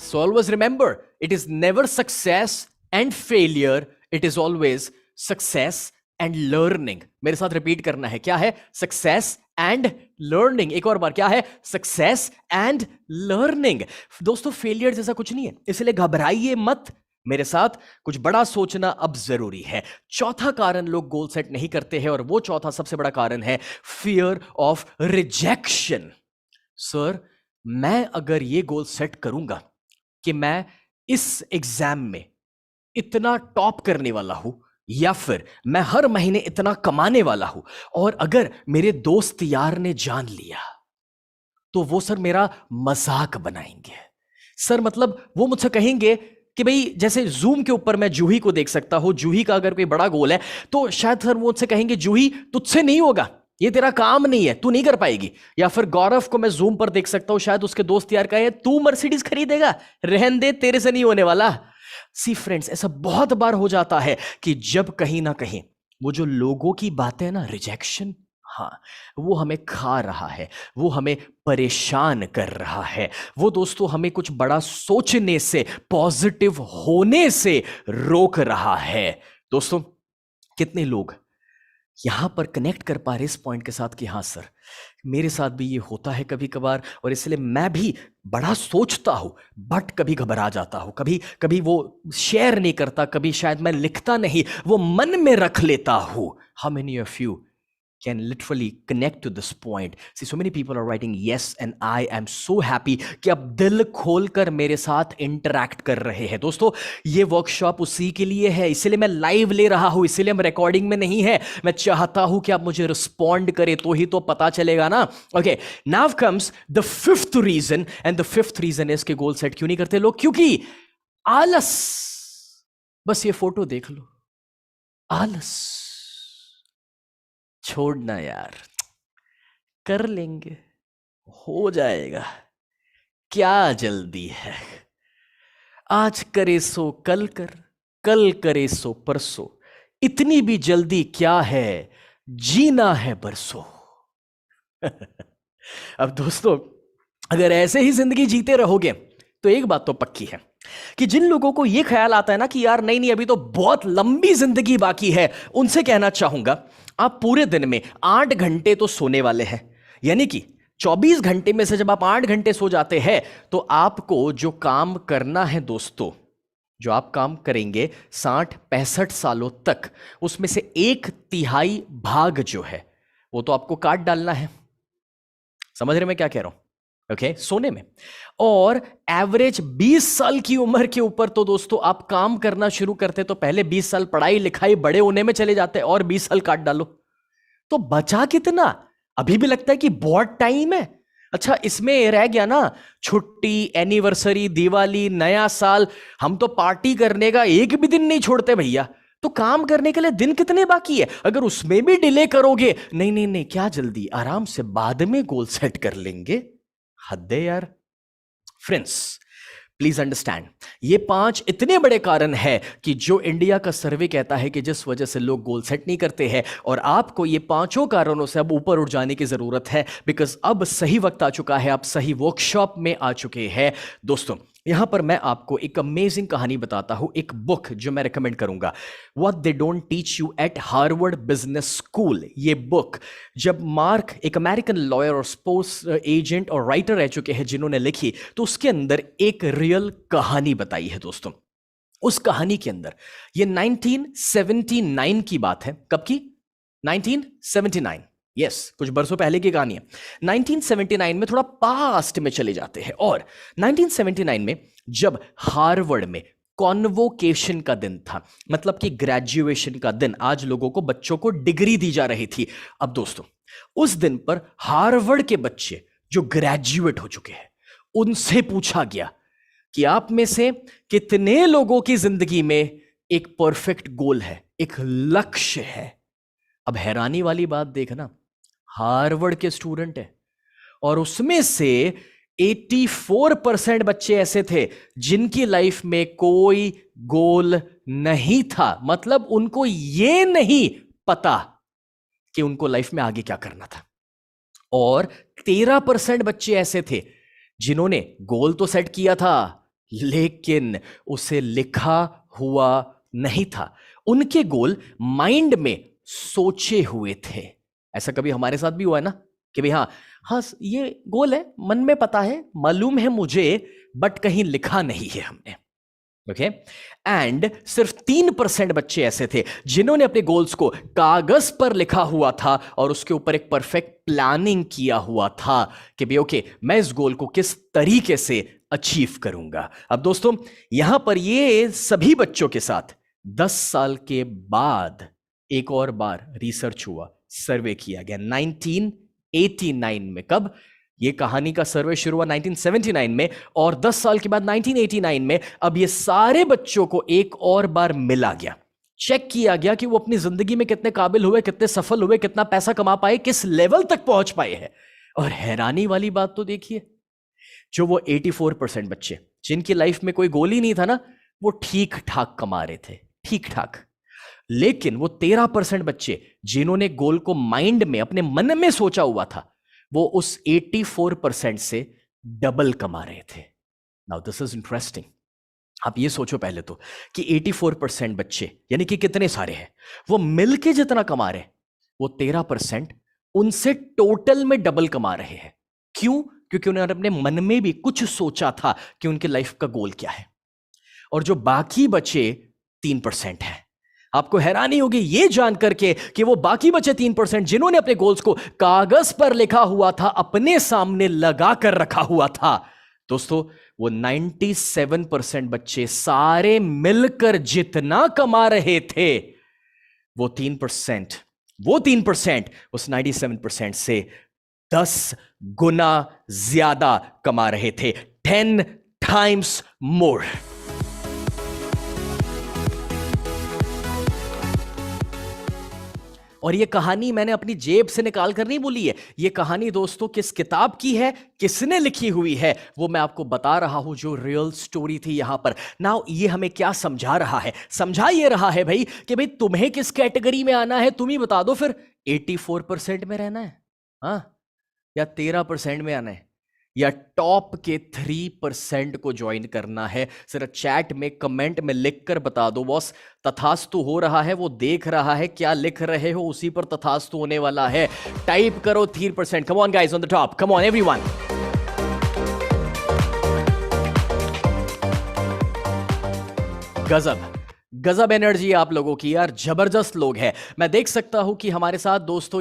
So always remember, it is never success and failure, it is always success and learning। मेरे साथ रिपीट करना है, क्या है? Success and learning. एक और बार, क्या है? Success and learning. दोस्तों, फेलियर जैसा कुछ नहीं है, इसलिए घबराइए मत, मेरे साथ कुछ बड़ा सोचना अब जरूरी है। चौथा कारण लोग गोल सेट नहीं करते हैं, और वो चौथा सबसे बड़ा कारण है फियर ऑफ रिजेक्शन। सर, मैं अगर ये गोल सेट करूंगा कि मैं इस एग्जाम में इतना टॉप करने वाला हूं, या फिर मैं हर महीने इतना कमाने वाला हूं, और अगर मेरे दोस्त यार ने जान लिया तो वो सर मेरा मजाक बनाएंगे। सर मतलब वो मुझसे कहेंगे कि भाई जैसे जूम के ऊपर मैं जूही को देख सकता हूं, जूही का अगर कोई बड़ा गोल है तो शायद सर वो मुझसे कहेंगे जूही तुझसे नहीं होगा, ये तेरा काम नहीं है, तू नहीं कर पाएगी। या फिर गौरव को मैं जूम पर देख सकता हूं, शायद उसके दोस्त यार कहे तू मर्सिडीज खरीदेगा, रहन दे तेरे से नहीं होने वाला। सी फ्रेंड्स, ऐसा बहुत बार हो जाता है कि जब कहीं ना कहीं वो जो लोगों की बातें है ना, रिजेक्शन, हाँ, वो हमें खा रहा है, वो हमें परेशान कर रहा है, वो दोस्तों हमें कुछ बड़ा सोचने से, पॉजिटिव होने से रोक रहा है। दोस्तों कितने लोग यहां पर कनेक्ट कर पा रहे इस पॉइंट के साथ कि हाँ सर मेरे साथ भी ये होता है कभी कभार, और इसलिए मैं भी बड़ा सोचता हूं बट कभी घबरा जाता हूं, कभी कभी वो शेयर नहीं करता, कभी शायद मैं लिखता नहीं, वो मन में रख लेता हूं। How many of you can literally connect to this point? See, so many people are writing yes and I am so happy कि आप दिल खोलकर मेरे साथ इंटरैक्ट कर रहे हैं। दोस्तों ये वर्कशॉप उसी के लिए है, इसीलिए मैं लाइव ले रहा हूं, इसीलिए हम रिकॉर्डिंग में नहीं है। मैं चाहता हूं कि आप मुझे रिस्पॉन्ड करें तो ही तो पता चलेगा ना। Okay, now comes the fifth reason, and the fifth reason is कि गोल सेट क्यों नहीं करते लोग? क्योंकि आलस। बस ये फोटो देख लो, आलस। छोड़ना यार, कर लेंगे, हो जाएगा, क्या जल्दी है, आज करे सो कल कर, कल करे सो परसों, इतनी भी जल्दी क्या है, जीना है बरसों। अब दोस्तों अगर ऐसे ही जिंदगी जीते रहोगे तो एक बात तो पक्की है कि जिन लोगों को यह ख्याल आता है ना कि यार नहीं नहीं अभी तो बहुत लंबी जिंदगी बाकी है, उनसे कहना चाहूंगा आप पूरे दिन में 8 घंटे तो सोने वाले हैं, यानी कि 24 घंटे में से जब आप 8 घंटे सो जाते हैं तो आपको जो काम करना है दोस्तों, जो आप काम करेंगे 60-65 सालों तक, उसमें से 1/3 भाग जो है वो तो आपको काट डालना है। समझ रहे मैं क्या कह रहा हूं? ओके, सोने में। और एवरेज 20 साल की उम्र के ऊपर तो दोस्तों आप काम करना शुरू करते तो पहले 20 साल पढ़ाई लिखाई बड़े होने में चले जाते और 20 साल काट डालो तो बचा कितना? अभी भी लगता है कि बहुत टाइम है। अच्छा, इसमें रह गया ना छुट्टी, एनिवर्सरी, दिवाली, नया साल, हम तो पार्टी करने का एक भी दिन नहीं छोड़ते भैया। तो काम करने के लिए दिन कितने बाकी है? अगर उसमें भी डिले करोगे, नहीं नहीं नहीं क्या जल्दी, आराम से बाद में गोल सेट कर लेंगे। हद है यार। फ्रेंड्स प्लीज अंडरस्टैंड, ये 5 इतने बड़े कारण है कि जो इंडिया का सर्वे कहता है कि जिस वजह से लोग गोल सेट नहीं करते हैं, और आपको ये 5 कारणों से अब ऊपर उठ जाने की जरूरत है, बिकॉज अब सही वक्त आ चुका है, आप सही वर्कशॉप में आ चुके हैं। दोस्तों यहां पर मैं आपको एक अमेजिंग कहानी बताता हूं, एक बुक जो मैं रिकमेंड करूंगा, what they don't teach you eight Harvard business school. ये बुक जब मार्क एक अमेरिकन लॉयर और स्पोर्ट्स एजेंट और राइटर रह चुके हैं जिन्होंने लिखी, तो उसके अंदर एक रियल कहानी बताई है दोस्तों। उस कहानी के अंदर ये 1979 की बात है। कब की? 1979। यस, कुछ बरसों पहले की कहानी है। 1979 में थोड़ा पास्ट में चले जाते हैं, और 1979 में जब हार्वर्ड में कॉन्वोकेशन का दिन था, मतलब कि ग्रेजुएशन का दिन, आज लोगों को, बच्चों को डिग्री दी जा रही थी। अब दोस्तों उस दिन पर हार्वर्ड के बच्चे जो ग्रेजुएट हो चुके हैं उनसे पूछा गया कि आप में से कितने लोगों की जिंदगी में एक परफेक्ट गोल है, एक लक्ष्य है। अब हैरानी वाली बात देखना, हार्वर्ड के स्टूडेंट है और उसमें से 84% बच्चे ऐसे थे जिनकी लाइफ में कोई गोल नहीं था। मतलब उनको यह नहीं पता कि उनको लाइफ में आगे क्या करना था। और 13% बच्चे ऐसे थे जिन्होंने गोल तो सेट किया था लेकिन उसे लिखा हुआ नहीं था। उनके गोल माइंड में सोचे हुए थे। ऐसा कभी हमारे साथ भी हुआ है ना कि भाई हाँ हाँ ये गोल है, मन में पता है, मालूम है मुझे, बट कहीं लिखा नहीं है हमने। ओके, एंड सिर्फ 3% बच्चे ऐसे थे जिन्होंने अपने गोल्स को कागज पर लिखा हुआ था और उसके ऊपर एक परफेक्ट प्लानिंग किया हुआ था कि भाई ओके मैं इस गोल को किस तरीके से अचीव करूंगा। अब दोस्तों यहां पर ये सभी बच्चों के साथ 10 साल के बाद एक और बार रिसर्च हुआ, सर्वे किया गया 1989 में। कब? ये कहानी का सर्वे शुरू हुआ 1979 में और 10 साल के बाद 1989 में अब ये सारे बच्चों को एक और बार मिला गया, चेक किया गया कि वो अपनी जिंदगी में कितने काबिल हुए, कितने सफल हुए, कितना पैसा कमा पाए, किस लेवल तक पहुंच पाए हैं। और हैरानी वाली बात तो देखिए, जो वो 84% बच्चे जिनकी लाइफ में कोई गोल ही नहीं था ना, वो ठीक ठाक कमा रहे थे, ठीक ठाक। लेकिन वो 13% बच्चे जिन्होंने गोल को माइंड में अपने मन में सोचा हुआ था, वो उस 84% से डबल कमा रहे थे। Now this is interesting. आप ये सोचो पहले तो कि 84% बच्चे यानी कि कितने सारे हैं, वो मिलके जितना कमा रहे, वो 13% उनसे टोटल में डबल कमा रहे हैं। क्यों? क्योंकि उन्होंने अपने मन में भी कुछ सोचा था कि उनके लाइफ का गोल क्या है। और जो बाकी बचे 3% हैं, आपको हैरानी होगी ये जानकर के कि वो बाकी बचे 3% जिन्होंने अपने गोल्स को कागज पर लिखा हुआ था, अपने सामने लगा कर रखा हुआ था, दोस्तों वो 97% बच्चे सारे मिलकर जितना कमा रहे थे, वो 3% उस 97% से 10 गुना ज्यादा कमा रहे थे, 10 टाइम्स मोर। और ये कहानी मैंने अपनी जेब से निकाल कर नहीं बोली है, ये कहानी दोस्तों किस किताब की है, किसने लिखी हुई है, वो मैं आपको बता रहा हूं, जो रियल स्टोरी थी यहां पर। नाउ ये हमें क्या समझा रहा है? समझा ये रहा है भाई कि भाई तुम्हें किस कैटेगरी में आना है, तुम ही बता दो फिर। 84% में रहना है, हाँ, या 13% में आना है, या टॉप के 3% को ज्वाइन करना है? सिर्फ चैट में कमेंट में लिख कर बता दो बॉस। तथास्तु हो रहा है, वो देख रहा है, क्या लिख रहे हो उसी पर तथास्तु होने वाला है। टाइप करो 3%। कम on guys on the top, come on everyone. गजब गजब एनर्जी आप लोगों की यार, जबरदस्त लोग हैं। मैं देख सकता हूं कि हमारे साथ दोस्तों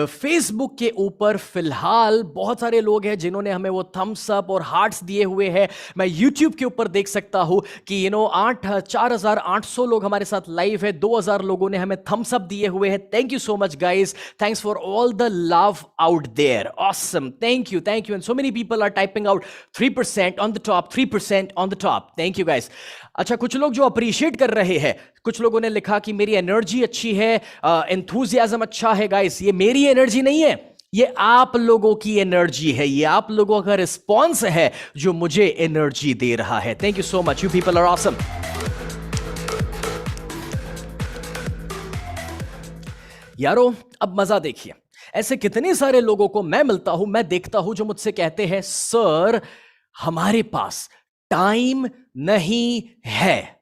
फेसबुक के ऊपर फिलहाल बहुत सारे लोग हैं जिन्होंने हमें वो थम्स अप और हार्ट्स दिए हुए हैं। मैं यूट्यूब के ऊपर देख सकता हूं कि 4800 लोग हमारे साथ लाइव है, 2000 लोगों ने हमें थम्स अप दिए हुए हैं। Thank you so much guys, thanks for all the love out there, awesome, thank you and so many people are typing out 3% on the top, 3% on the top, thank you guys. अच्छा, कुछ लोग जो appreciate कर रहे हैं, कुछ लोगों ने लिखा कि मेरी एनर्जी अच्छी है, एंथुसियाज्म अच्छा है। गाइस, ये मेरी एनर्जी नहीं है, ये आप लोगों की एनर्जी है, ये आप लोगों का रिस्पॉन्स है जो मुझे एनर्जी दे रहा है। Thank you so much, you people are awesome. यारो अब मजा देखिए, ऐसे कितने सारे लोगों को मैं मिलता हूं, मैं देखता हूं, जो मुझसे कहते हैं सर हमारे पास टाइम नहीं है,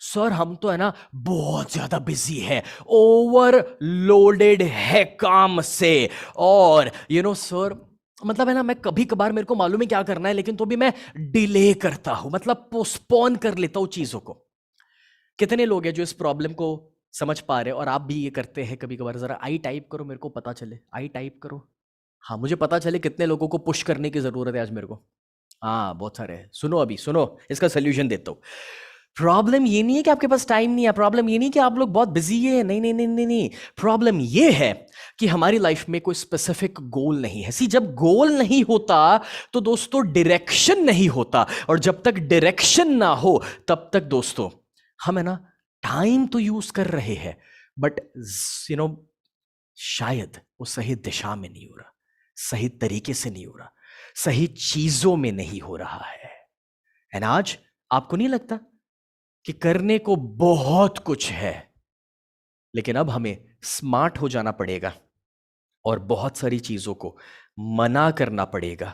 सर हम तो है ना बहुत ज्यादा बिजी है, ओवरलोडेड है काम से, और सर मतलब है ना, मैं कभी कभार मेरे को मालूम है क्या करना है, लेकिन तो भी मैं डिले करता हूं, मतलब पोस्टपोन कर लेता हूं चीजों को। कितने लोग हैं जो इस प्रॉब्लम को समझ पा रहे हैं? और आप भी ये करते हैं कभी कभार? जरा आई टाइप करो, मेरे को पता चले, आई टाइप करो, हाँ मुझे पता चले कितने लोगों को पुश करने की जरूरत है आज मेरे को। हाँ बहुत सारे हैं। सुनो, अभी सुनो, इसका सोल्यूशन देता हूं। प्रॉब्लम ये नहीं है कि आपके पास टाइम नहीं है, प्रॉब्लम ये नहीं कि आप लोग बहुत बिजी है, नहीं नहीं नहीं नहीं नहीं, प्रॉब्लम ये है कि हमारी लाइफ में कोई स्पेसिफिक गोल नहीं है। सी, जब गोल नहीं होता तो दोस्तों डायरेक्शन नहीं होता, और जब तक डायरेक्शन ना हो तब तक दोस्तों हम है ना टाइम तो यूज कर रहे हैं, बट शायद वो सही दिशा में नहीं हो रहा, सही तरीके से नहीं हो रहा, सही चीजों में नहीं हो रहा है। एंड आज आपको नहीं लगता कि करने को बहुत कुछ है, लेकिन अब हमें स्मार्ट हो जाना पड़ेगा और बहुत सारी चीजों को मना करना पड़ेगा,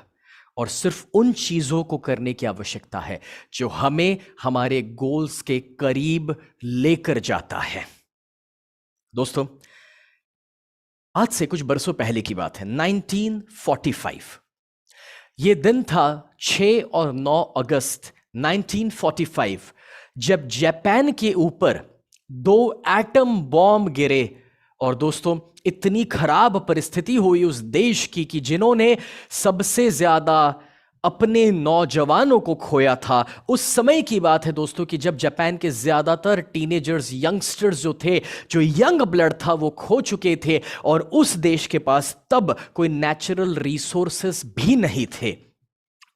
और सिर्फ उन चीजों को करने की आवश्यकता है जो हमें हमारे गोल्स के करीब लेकर जाता है। दोस्तों, आज से कुछ बरसों पहले की बात है, 1945। ये दिन था 6 और 9 अगस्त 1945, जब जापान के ऊपर 2 एटम बॉम्ब गिरे। और दोस्तों, इतनी खराब परिस्थिति हुई उस देश की कि जिन्होंने सबसे ज्यादा अपने नौजवानों को खोया था। उस समय की बात है दोस्तों कि जब जापान के ज्यादातर टीनेजर्स, यंगस्टर्स जो थे, जो यंग ब्लड था, वो खो चुके थे और उस देश के पास तब कोई नेचुरल रिसोर्सेस भी नहीं थे।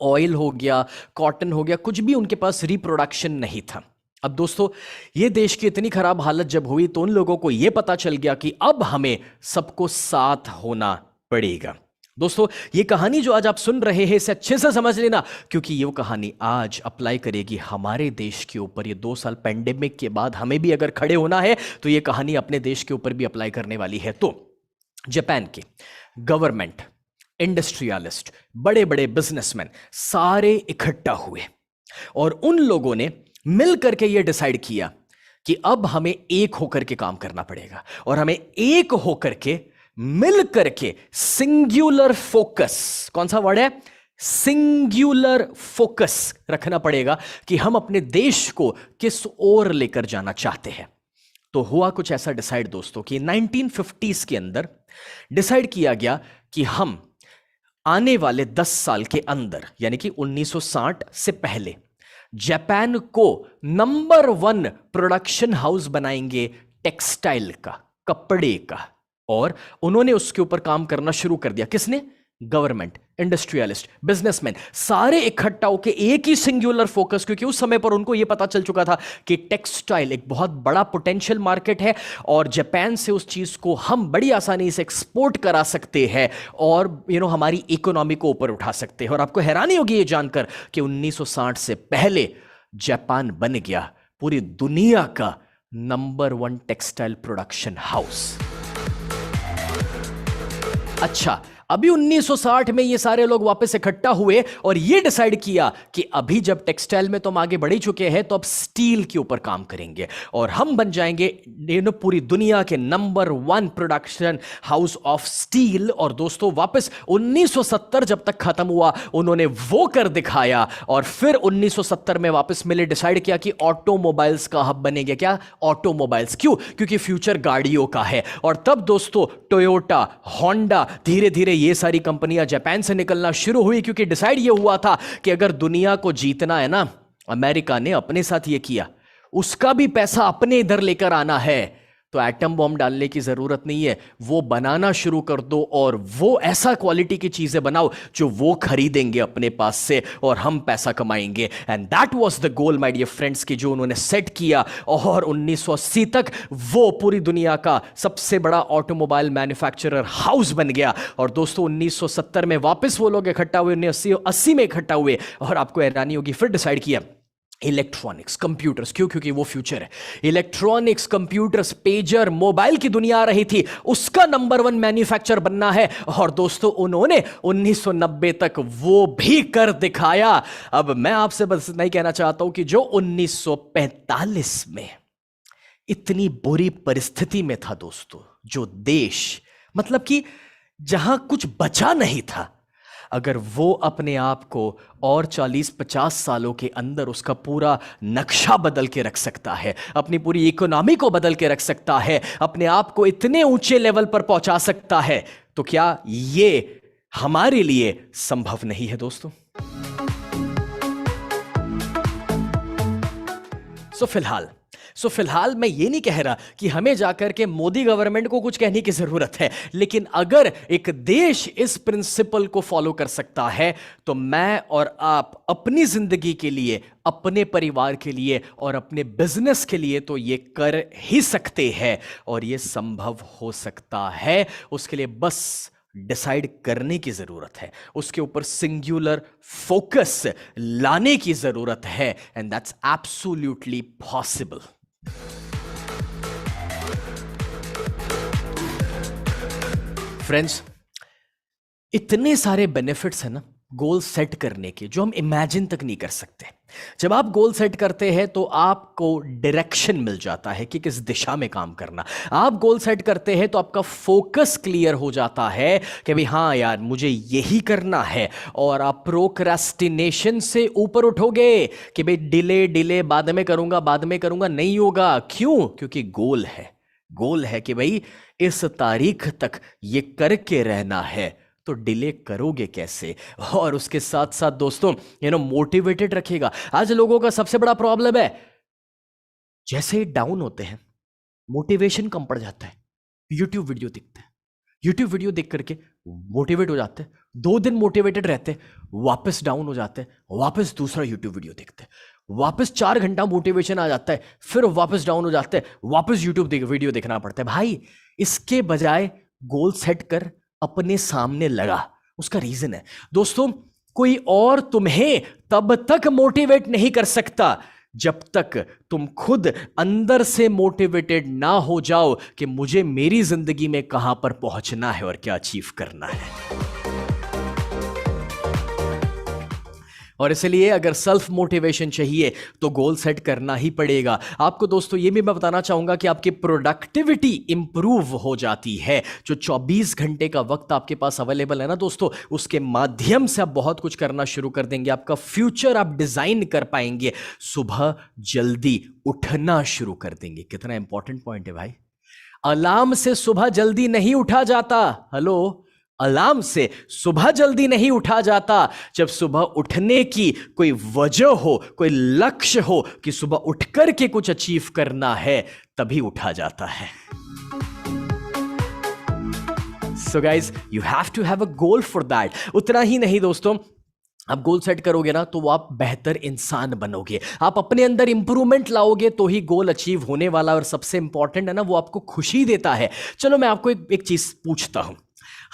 ऑयल हो गया, कॉटन हो गया, कुछ भी उनके पास रिप्रोडक्शन नहीं था। अब दोस्तों, ये देश की इतनी खराब हालत जब हुई तो उन लोगों को यह पता चल गया कि अब हमें सबको साथ होना पड़ेगा। दोस्तों, ये कहानी जो आज आप सुन रहे हैं इसे अच्छे से समझ लेना, क्योंकि ये कहानी आज अप्लाई करेगी हमारे देश के ऊपर। ये 2 साल पेंडेमिक के बाद हमें भी अगर खड़े होना है तो ये कहानी अपने देश के ऊपर भी अप्लाई करने वाली है। तो जापान के गवर्नमेंट, इंडस्ट्रियलिस्ट, बड़े बड़े बिजनेसमैन सारे इकट्ठा हुए और उन लोगों ने मिल करके यह डिसाइड किया कि अब हमें एक होकर के काम करना पड़ेगा और हमें एक होकर के, मिल करके सिंगुलर फोकस, कौन सा वर्ड है, सिंगुलर फोकस रखना पड़ेगा कि हम अपने देश को किस ओर लेकर जाना चाहते हैं। तो हुआ कुछ ऐसा डिसाइड दोस्तों कि 1950s के अंदर डिसाइड किया गया कि हम आने वाले 10 साल के अंदर, यानी कि 1960 से पहले, जापान को नंबर 1 प्रोडक्शन हाउस बनाएंगे टेक्सटाइल का, कपड़े का। और उन्होंने उसके ऊपर काम करना शुरू कर दिया। किसने? गवर्नमेंट, इंडस्ट्रियलिस्ट, बिजनेसमैन, सारे इकट्ठा होकर एक ही सिंगुलर फोकस, क्योंकि उस समय पर उनको यह पता चल चुका था कि टेक्सटाइल एक बहुत बड़ा पोटेंशियल मार्केट है और जापान से उस चीज को हम बड़ी आसानी से एक्सपोर्ट करा सकते हैं और हमारी इकोनॉमी को ऊपर उठा सकते हैं। और आपको हैरानी होगी ये जानकर कि 1960 से पहले जापान बन गया पूरी दुनिया का नंबर 1 टेक्सटाइल प्रोडक्शन हाउस। अच्छा, अभी 1960 में ये सारे लोग वापस इकट्ठा हुए और ये डिसाइड किया कि अभी जब टेक्सटाइल में तो हम आगे बढ़ ही चुके हैं, तो अब स्टील के ऊपर काम करेंगे और हम बन जाएंगे पूरी दुनिया के number 1 production house of steel. और दोस्तों, वापस 1970 जब तक खत्म हुआ उन्होंने वो कर दिखाया और फिर 1970 में वापस मिले, डिसाइड किया कि ऑटोमोबाइल्स का हब बनेगा। क्या? ऑटोमोबाइल्स। क्यों? क्योंकि फ्यूचर गाड़ियों का है। और तब दोस्तों टोयोटा, होंडा, धीरे धीरे ये सारी कंपनियां जापान से निकलना शुरू हुई, क्योंकि डिसाइड ये हुआ था कि अगर दुनिया को जीतना है ना, अमेरिका ने अपने साथ ये किया, उसका भी पैसा अपने इधर लेकर आना है, तो एटम बॉम्ब डालने की जरूरत नहीं है, वो बनाना शुरू कर दो और वो ऐसा क्वालिटी की चीजें बनाओ जो वो खरीदेंगे अपने पास से और हम पैसा कमाएंगे। And that was the goal my dear friends, की जो उन्होंने सेट किया। और 1980 तक वो पूरी दुनिया का सबसे बड़ा ऑटोमोबाइल मैन्युफैक्चरर हाउस बन गया। और दोस्तों, 1970 में वापस वो लोग इकट्ठा हुए, 1980 में इकट्ठा हुए और आपको हैरानी होगी, फिर डिसाइड किया इलेक्ट्रॉनिक्स, कंप्यूटर्स। क्यों? क्योंकि वो फ्यूचर है। इलेक्ट्रॉनिक्स, कंप्यूटर्स, पेजर, मोबाइल की दुनिया आ रही थी, उसका नंबर 1 मैन्युफैक्चर बनना है। और दोस्तों, उन्होंने 1990 तक वो भी कर दिखाया। अब मैं आपसे बस नहीं कहना चाहता हूं कि जो 1945 में इतनी बुरी परिस्थिति में था दोस्तों, जो देश, मतलब कि जहां कुछ बचा नहीं था, अगर वो अपने आप को और 40-50 सालों के अंदर उसका पूरा नक्शा बदल के रख सकता है, अपनी पूरी इकोनॉमी को बदल के रख सकता है, अपने आप को इतने ऊंचे लेवल पर पहुंचा सकता है, तो क्या ये हमारे लिए संभव नहीं है दोस्तों? सो फिलहाल मैं ये नहीं कह रहा कि हमें जाकर के मोदी गवर्नमेंट को कुछ कहने की जरूरत है, लेकिन अगर एक देश इस प्रिंसिपल को फॉलो कर सकता है तो मैं और आप अपनी जिंदगी के लिए, अपने परिवार के लिए और अपने बिजनेस के लिए तो ये कर ही सकते हैं और ये संभव हो सकता है। उसके लिए बस डिसाइड करने की जरूरत है, उसके ऊपर सिंगुलर फोकस लाने की जरूरत है, and that's absolutely possible. Friends, इतने सारे बेनिफिट्स हैं ना गोल सेट करने के, जो हम इमेजिन तक नहीं कर सकते। जब आप गोल सेट करते हैं तो आपको डायरेक्शन मिल जाता है कि किस दिशा में काम करना। आप गोल सेट करते हैं तो आपका फोकस क्लियर हो जाता है कि भाई हाँ यार, मुझे यही करना है। और आप प्रोक्रेस्टिनेशन से ऊपर उठोगे कि भाई डिले बाद में करूंगा, नहीं होगा। क्यों? क्योंकि गोल है कि भाई इस तारीख तक ये करके रहना है, तो डिले करोगे कैसे? और उसके साथ साथ दोस्तों मोटिवेटेड रखेगा। आज लोगों का सबसे बड़ा प्रॉब्लम है, जैसे ही डाउन होते हैं मोटिवेशन कम पड़ जाता है, यूट्यूब वीडियो देखते हैं, यूट्यूब वीडियो देख करके मोटिवेट हो जाते हैं, 2 दिन मोटिवेटेड रहते हैं, वापस डाउन हो जाते हैं, वापस दूसरा यूट्यूब वीडियो देखते हैं, वापस 4 घंटा मोटिवेशन आ जाता है, फिर वापस डाउन हो जाते हैं, वापस यूट्यूब वीडियो देखना पड़ता है। भाई इसके बजाय गोल सेट कर अपने सामने लगा। उसका रीजन है दोस्तों, कोई और तुम्हें तब तक मोटिवेट नहीं कर सकता जब तक तुम खुद अंदर से मोटिवेटेड ना हो जाओ कि मुझे मेरी जिंदगी में कहां पर पहुंचना है और क्या अचीव करना है। और इसलिए अगर सेल्फ मोटिवेशन चाहिए तो गोल सेट करना ही पड़ेगा आपको। दोस्तों ये भी मैं बताना चाहूंगा कि आपकी प्रोडक्टिविटी इंप्रूव हो जाती है। जो 24 घंटे का वक्त आपके पास अवेलेबल है ना दोस्तों, उसके माध्यम से आप बहुत कुछ करना शुरू कर देंगे। आपका फ्यूचर आप डिजाइन कर पाएंगे। सुबह जल्दी उठना शुरू कर देंगे। कितना इंपॉर्टेंट पॉइंट है भाई। अलार्म से सुबह जल्दी नहीं उठा जाता। हेलो, अलार्म से सुबह जल्दी नहीं उठा जाता। जब सुबह उठने की कोई वजह हो, कोई लक्ष्य हो कि सुबह उठ करके कुछ अचीव करना है, तभी उठा जाता है। So guys, you have to have a goal for that। उतना ही नहीं दोस्तों, आप गोल सेट करोगे ना तो आप बेहतर इंसान बनोगे, आप अपने अंदर इंप्रूवमेंट लाओगे, तो ही गोल अचीव होने वाला। और सबसे इंपॉर्टेंट है ना, वो आपको खुशी देता है। चलो मैं आपको एक चीज पूछता हूं,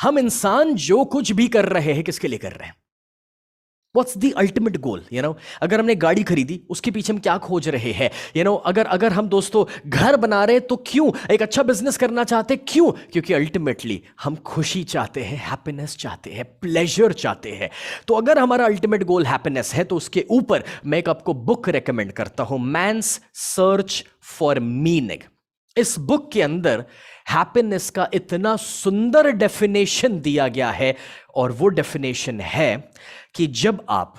हम इंसान जो कुछ भी कर रहे हैं किसके लिए कर रहे हैं? What's the ultimate goal? अगर हमने गाड़ी खरीदी, उसके पीछे हम क्या खोज रहे हैं? अगर हम दोस्तों घर बना रहे हैं तो क्यों? एक अच्छा बिजनेस करना चाहते हैं, क्यों? क्योंकि अल्टीमेटली हम खुशी चाहते हैं, हैप्पीनेस चाहते हैं, प्लेजर चाहते हैं। तो अगर हमारा अल्टीमेट गोल हैप्पीनेस है तो उसके ऊपर मैं एक आपको बुक रेकमेंड करता हूं, मैन्स सर्च फॉर मीनिंग। इस बुक के अंदर हैप्पीनेस का इतना सुंदर डेफिनेशन दिया गया है, और वो डेफिनेशन है कि जब आप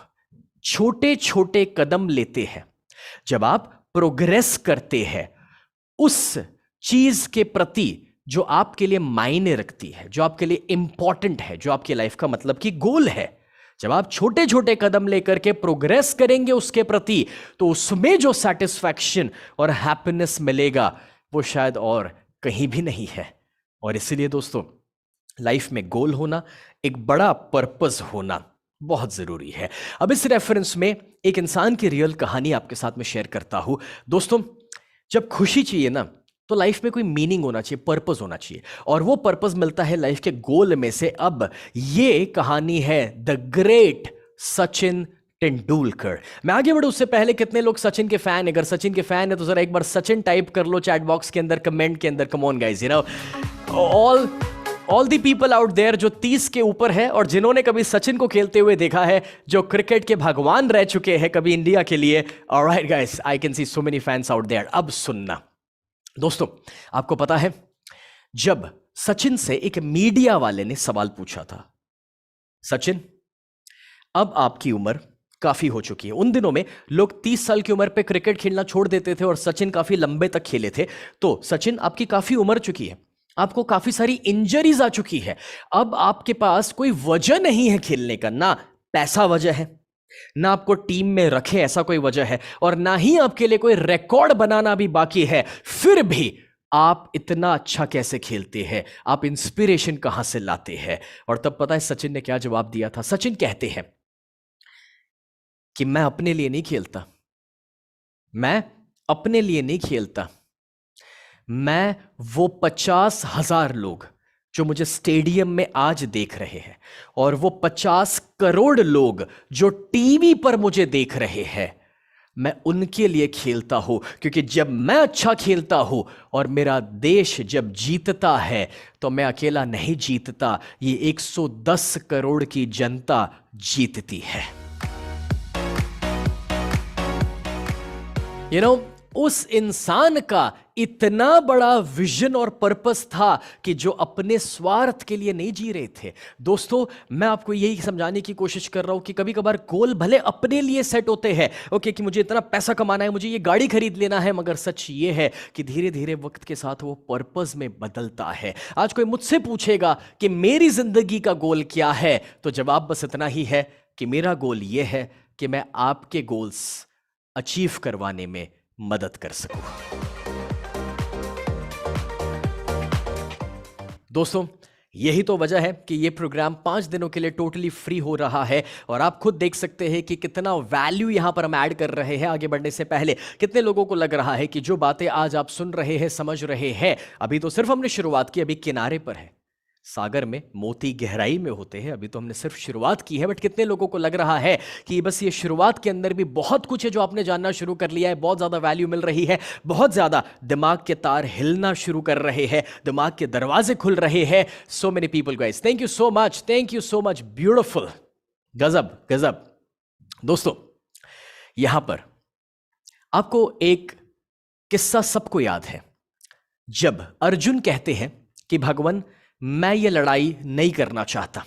छोटे छोटे कदम लेते हैं, जब आप प्रोग्रेस करते हैं उस चीज के प्रति जो आपके लिए मायने रखती है, जो आपके लिए इंपॉर्टेंट है, जो आपकी लाइफ का मतलब कि गोल है, जब आप छोटे छोटे कदम लेकर के प्रोग्रेस करेंगे उसके प्रति, तो उसमें जो सेटिस्फैक्शन और हैप्पीनेस मिलेगा वो शायद और कहीं भी नहीं है। और इसलिए दोस्तों लाइफ में गोल होना, एक बड़ा पर्पस होना बहुत जरूरी है। अब इस रेफरेंस में एक इंसान की रियल कहानी आपके साथ में शेयर करता हूं। दोस्तों जब खुशी चाहिए ना, तो लाइफ में कोई मीनिंग होना चाहिए, पर्पस होना चाहिए, और वो पर्पस मिलता है लाइफ के गोल में से। अब ये कहानी है द ग्रेट सचिन तेंदुलकर। मैं आगे बढ़ूं उससे पहले, कितने लोग सचिन के फैन? अगर सचिन के फैन है तो जरा एक बार सचिन टाइप कर लो चैट बॉक्स के अंदर, कमेंट के अंदर। Come on guys, all the people out there जो 30 के ऊपर है और जिन्होंने कभी सचिन को खेलते हुए देखा है, जो क्रिकेट के भगवान रह चुके हैं कभी इंडिया के लिए। Alright guys, I can see so many fans out there. अब सुनना दोस्तों, आपको पता है जब सचिन से एक मीडिया वाले ने सवाल पूछा था, सचिन अब आपकी उम्र काफी हो चुकी है। उन दिनों में लोग 30 साल की उम्र पे क्रिकेट खेलना छोड़ देते थे और सचिन काफी लंबे तक खेले थे। तो सचिन आपकी काफी उम्र चुकी है, आपको काफी सारी इंजरीज आ चुकी है, अब आपके पास कोई वजह नहीं है खेलने का, ना पैसा वजह है, ना आपको टीम में रखे ऐसा कोई वजह है, और ना ही आपके लिए कोई रिकॉर्ड बनाना भी बाकी है। फिर भी आप इतना अच्छा कैसे खेलते हैं? आप इंस्पिरेशन कहां से लाते हैं? और तब पता है सचिन ने क्या जवाब दिया था? सचिन कहते हैं कि मैं अपने लिए नहीं खेलता, मैं अपने लिए नहीं खेलता, मैं वो 50,000 लोग जो मुझे स्टेडियम में आज देख रहे हैं, और वो 50 करोड़ लोग जो टीवी पर मुझे देख रहे हैं, मैं उनके लिए खेलता हूं। क्योंकि जब मैं अच्छा खेलता हूं और मेरा देश जब जीतता है, तो मैं अकेला नहीं जीतता, ये 110 करोड़ की जनता जीतती है। उस इंसान का इतना बड़ा विजन और पर्पस था कि जो अपने स्वार्थ के लिए नहीं जी रहे थे। दोस्तों, मैं आपको यही समझाने की कोशिश कर रहा हूं कि कभी कभार गोल भले अपने लिए सेट होते हैं, ओके, कि मुझे इतना पैसा कमाना है, मुझे ये गाड़ी खरीद लेना है, मगर सच ये है कि धीरे धीरे वक्त के साथ वो पर्पस में बदलता है। आज कोई मुझसे पूछेगा कि मेरी जिंदगी का गोल क्या है, तो जवाब बस इतना ही है कि मेरा गोल ये है कि मैं आपके गोल्स अचीव करवाने में मदद कर सकूं। दोस्तों, यही तो वजह है कि ये प्रोग्राम 5 दिनों के लिए टोटली फ्री हो रहा है और आप खुद देख सकते हैं कि कितना वैल्यू यहां पर हम ऐड कर रहे हैं। आगे बढ़ने से पहले कितने लोगों को लग रहा है कि जो बातें आज आप सुन रहे हैं, समझ रहे हैं, अभी तो सिर्फ हमने शुरुआत की, अभी किनारे पर है। सागर में मोती गहराई में होते हैं, अभी तो हमने सिर्फ शुरुआत की है। बट कितने लोगों को लग रहा है कि बस ये शुरुआत के अंदर भी बहुत कुछ है जो आपने जानना शुरू कर लिया है, बहुत ज्यादा वैल्यू मिल रही है, बहुत ज्यादा दिमाग के तार हिलना शुरू कर रहे हैं, दिमाग के दरवाजे खुल रहे हैं। सो many people guys, thank you so much, thank you so much, beautiful, गजब गजब। दोस्तों, यहां पर आपको एक किस्सा सबको याद है, जब अर्जुन कहते हैं कि भगवान मैं ये लड़ाई नहीं करना चाहता,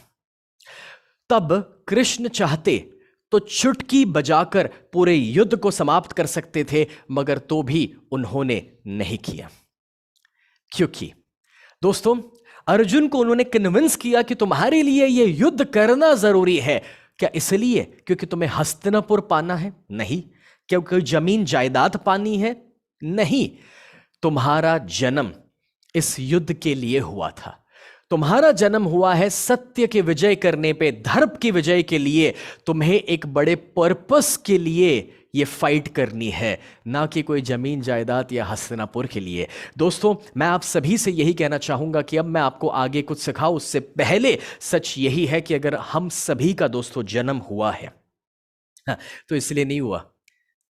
तब कृष्ण चाहते तो चुटकी बजाकर पूरे युद्ध को समाप्त कर सकते थे, मगर तो भी उन्होंने नहीं किया। क्योंकि दोस्तों, अर्जुन को उन्होंने कन्विंस किया कि तुम्हारे लिए यह युद्ध करना जरूरी है। क्या इसलिए क्योंकि तुम्हें हस्तिनापुर पाना है? नहीं। क्योंकि जमीन जायदाद पानी है? नहीं। तुम्हारा जन्म इस युद्ध के लिए हुआ था। तुम्हारा जन्म हुआ है सत्य के विजय करने पे, धर्म की विजय के लिए। तुम्हें एक बड़े पर्पस के लिए ये फाइट करनी है, ना कि कोई जमीन जायदाद या हस्तिनापुर के लिए। दोस्तों, मैं आप सभी से यही कहना चाहूंगा कि अब मैं आपको आगे कुछ सिखाऊं उससे पहले सच यही है कि अगर हम सभी का दोस्तों जन्म हुआ है, तो इसलिए नहीं हुआ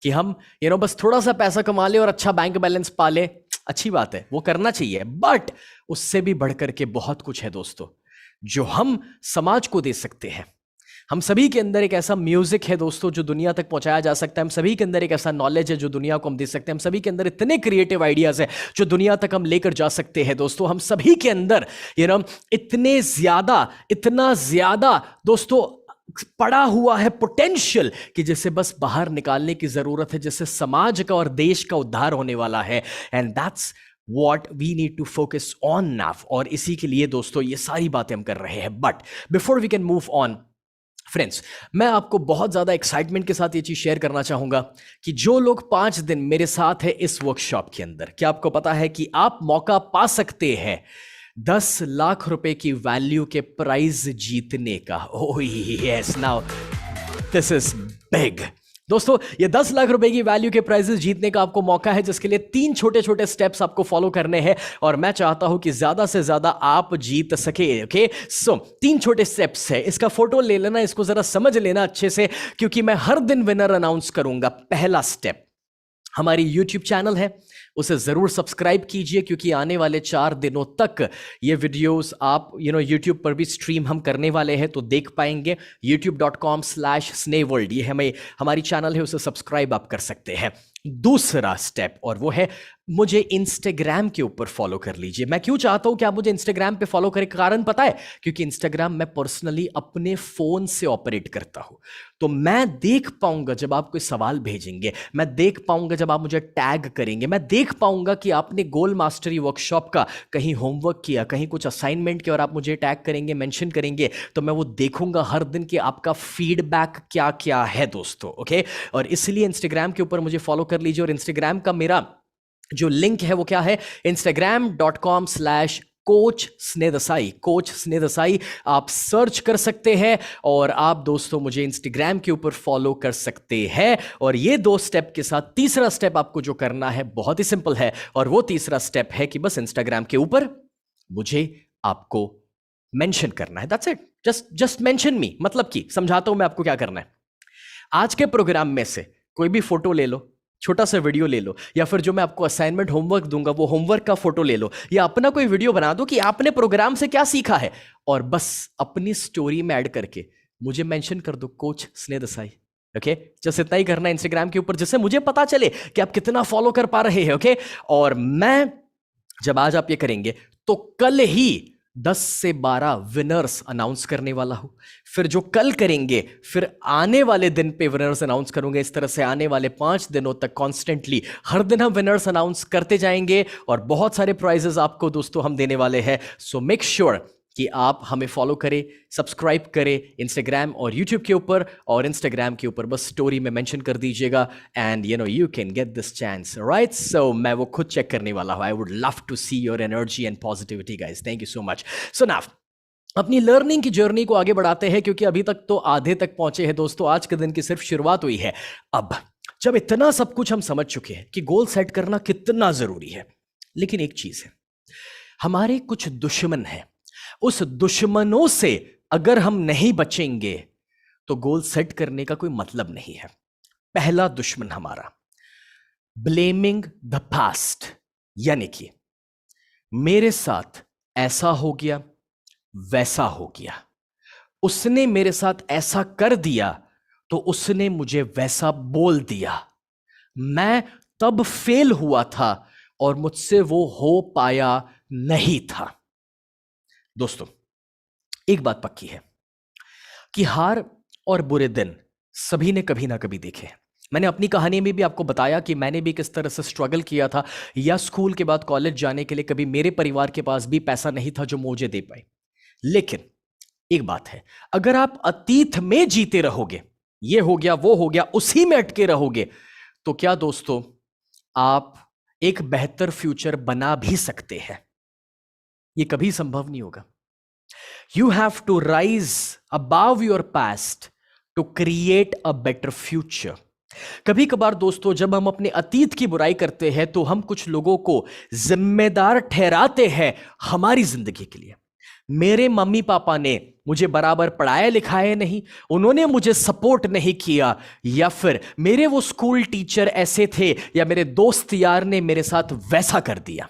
कि हम बस थोड़ा सा पैसा कमा ले और अच्छा बैंक बैलेंस पा ले। अच्छी बात है, वो करना चाहिए, बट उससे भी बढ़कर के बहुत कुछ है दोस्तों जो हम समाज को दे सकते हैं। हम सभी के अंदर एक ऐसा म्यूजिक है दोस्तों जो दुनिया तक पहुंचाया जा सकता है। हम सभी के अंदर एक ऐसा नॉलेज है जो दुनिया को हम दे सकते हैं। हम सभी के अंदर इतने क्रिएटिव आइडियाज है जो दुनिया तक हम लेकर जा सकते हैं दोस्तों। हम सभी के अंदर इतना ज्यादा दोस्तों पड़ा हुआ है पोटेंशियल कि जिसे बस बाहर निकालने की जरूरत है, जिससे समाज का और देश का उद्धार होने वाला है। And that's what we need to focus on now. और इसी के लिए दोस्तों ये सारी बातें हम कर रहे हैं। But before we can move on friends, मैं आपको बहुत ज्यादा एक्साइटमेंट के साथ ये चीज शेयर करना चाहूंगा कि जो लोग 5 दिन मेरे साथ है इस वर्कशॉप के अंदर, क्या आपको पता है कि आप मौका पा सकते हैं 10 लाख रुपए की वैल्यू के प्राइज जीतने का। Oh yes, now this is big दोस्तों। ये 10 लाख रुपए की वैल्यू के प्राइजेस जीतने का आपको मौका है, जिसके लिए 3 छोटे छोटे स्टेप्स आपको फॉलो करने हैं और मैं चाहता हूं कि ज्यादा से ज्यादा आप जीत सके। ओके, सो 3 छोटे स्टेप्स है। इसका फोटो ले लेना, इसको जरा समझ लेना अच्छे से, क्योंकि मैं हर दिन विनर अनाउंस करूंगा। पहला स्टेप, हमारी YouTube चैनल है, उसे जरूर सब्सक्राइब कीजिए, क्योंकि आने वाले 4 दिनों तक ये वीडियोस आप YouTube पर भी स्ट्रीम हम करने वाले हैं, तो देख पाएंगे। youtube.com/SnehWorld ये हमारी चैनल है, उसे सब्सक्राइब आप कर सकते हैं। दूसरा स्टेप, और वो है मुझे इंस्टाग्राम के ऊपर फॉलो कर लीजिए। मैं क्यों चाहता हूं कि आप मुझे इंस्टाग्राम पे फॉलो करें, कारण पता है? क्योंकि इंस्टाग्राम मैं पर्सनली अपने फोन से ऑपरेट करता हूं, तो मैं देख पाऊंगा जब आप कोई सवाल भेजेंगे, मैं देख पाऊंगा जब आप मुझे टैग करेंगे, मैं देख पाऊंगा कि आपने गोल मास्टरी वर्कशॉप का कहीं होमवर्क किया, कहीं कुछ असाइनमेंट किया और आप मुझे टैग करेंगे, मेंशन करेंगे, तो मैं वो देखूंगा हर दिन कि आपका फीडबैक क्या क्या है दोस्तों। ओके, और इसलिए इंस्टाग्राम के ऊपर मुझे फॉलो कर लीजिए। और इंस्टाग्राम का मेरा जो लिंक है वो क्या है? instagram.com/कोच स्नेह देसाई। कोच स्नेह देसाई आप सर्च कर सकते हैं और आप दोस्तों मुझे इंस्टाग्राम के ऊपर फॉलो कर सकते हैं। और ये 2 स्टेप के साथ तीसरा स्टेप आपको जो करना है बहुत ही सिंपल है, और वो तीसरा स्टेप है कि बस इंस्टाग्राम के ऊपर मुझे आपको मेंशन करना है। दैट्स इट, जस्ट मेंशन मी। मतलब कि समझाता हूं मैं आपको क्या करना है। आज के प्रोग्राम में से कोई भी फोटो ले लो, छोटा सा वीडियो ले लो, या फिर जो मैं आपको असाइनमेंट होमवर्क दूंगा वो होमवर्क का फोटो ले लो, या अपना कोई वीडियो बना दो कि आपने प्रोग्राम से क्या सीखा है, और बस अपनी स्टोरी में ऐड करके मुझे मेंशन कर दो, कोच स्नेह देसाई। ओके जस्ट इतना ही करना इंस्टाग्राम के ऊपर, जिससे मुझे पता चले कि आप कितना फॉलो कर पा रहे हैं। ओके और मैं जब आज आप ये करेंगे तो कल ही 10 से 12 विनर्स अनाउंस करने वाला हूं। फिर जो कल करेंगे फिर आने वाले दिन पे विनर्स अनाउंस करूंगा। इस तरह से आने वाले 5 दिनों तक कॉन्स्टेंटली हर दिन हम विनर्स अनाउंस करते जाएंगे और बहुत सारे प्राइजेस आपको दोस्तों हम देने वाले हैं। सो मेक श्योर कि आप हमें फॉलो करें, सब्सक्राइब करें इंस्टाग्राम और यूट्यूब के ऊपर। और इंस्टाग्राम के ऊपर बस स्टोरी में मेंशन कर दीजिएगा and you can get this chance, right? So मैं वो खुद चेक करने वाला हूं। I would love to see your energy and positivity guys, thank you so much. So now अपनी लर्निंग की जर्नी को आगे बढ़ाते हैं, क्योंकि अभी तक तो आधे तक पहुंचे हैं दोस्तों। आज के दिन की सिर्फ शुरुआत हुई है। अब जब इतना सब कुछ हम समझ चुके हैं कि गोल सेट करना कितना जरूरी है, लेकिन एक चीज है, हमारे कुछ दुश्मन हैं। उस दुश्मनों से अगर हम नहीं बचेंगे तो गोल सेट करने का कोई मतलब नहीं है। पहला दुश्मन हमारा ब्लेमिंग द पास्ट, यानी कि मेरे साथ ऐसा हो गया, वैसा हो गया, उसने मेरे साथ ऐसा कर दिया तो उसने मुझे वैसा बोल दिया, मैं तब फेल हुआ था और मुझसे वो हो पाया नहीं था। दोस्तों एक बात पक्की है कि हार और बुरे दिन सभी ने कभी ना कभी देखे हैं। मैंने अपनी कहानी में भी आपको बताया कि मैंने भी किस तरह से स्ट्रगल किया था, या स्कूल के बाद कॉलेज जाने के लिए कभी मेरे परिवार के पास भी पैसा नहीं था जो मुझे दे पाए। लेकिन एक बात है, अगर आप अतीत में जीते रहोगे, ये हो गया वो हो गया, उसी में अटके रहोगे, तो क्या दोस्तों आप एक बेहतर फ्यूचर बना भी सकते हैं? ये कभी संभव नहीं होगा। You have to rise above your past to create a better future. कभी कभार दोस्तों जब हम अपने अतीत की बुराई करते हैं तो हम कुछ लोगों को जिम्मेदार ठहराते हैं हमारी जिंदगी के लिए। मेरे मम्मी पापा ने मुझे बराबर पढ़ाया लिखाया नहीं, उन्होंने मुझे सपोर्ट नहीं किया, या फिर मेरे वो स्कूल टीचर ऐसे थे, या मेरे दोस्त यार ने मेरे साथ वैसा कर दिया।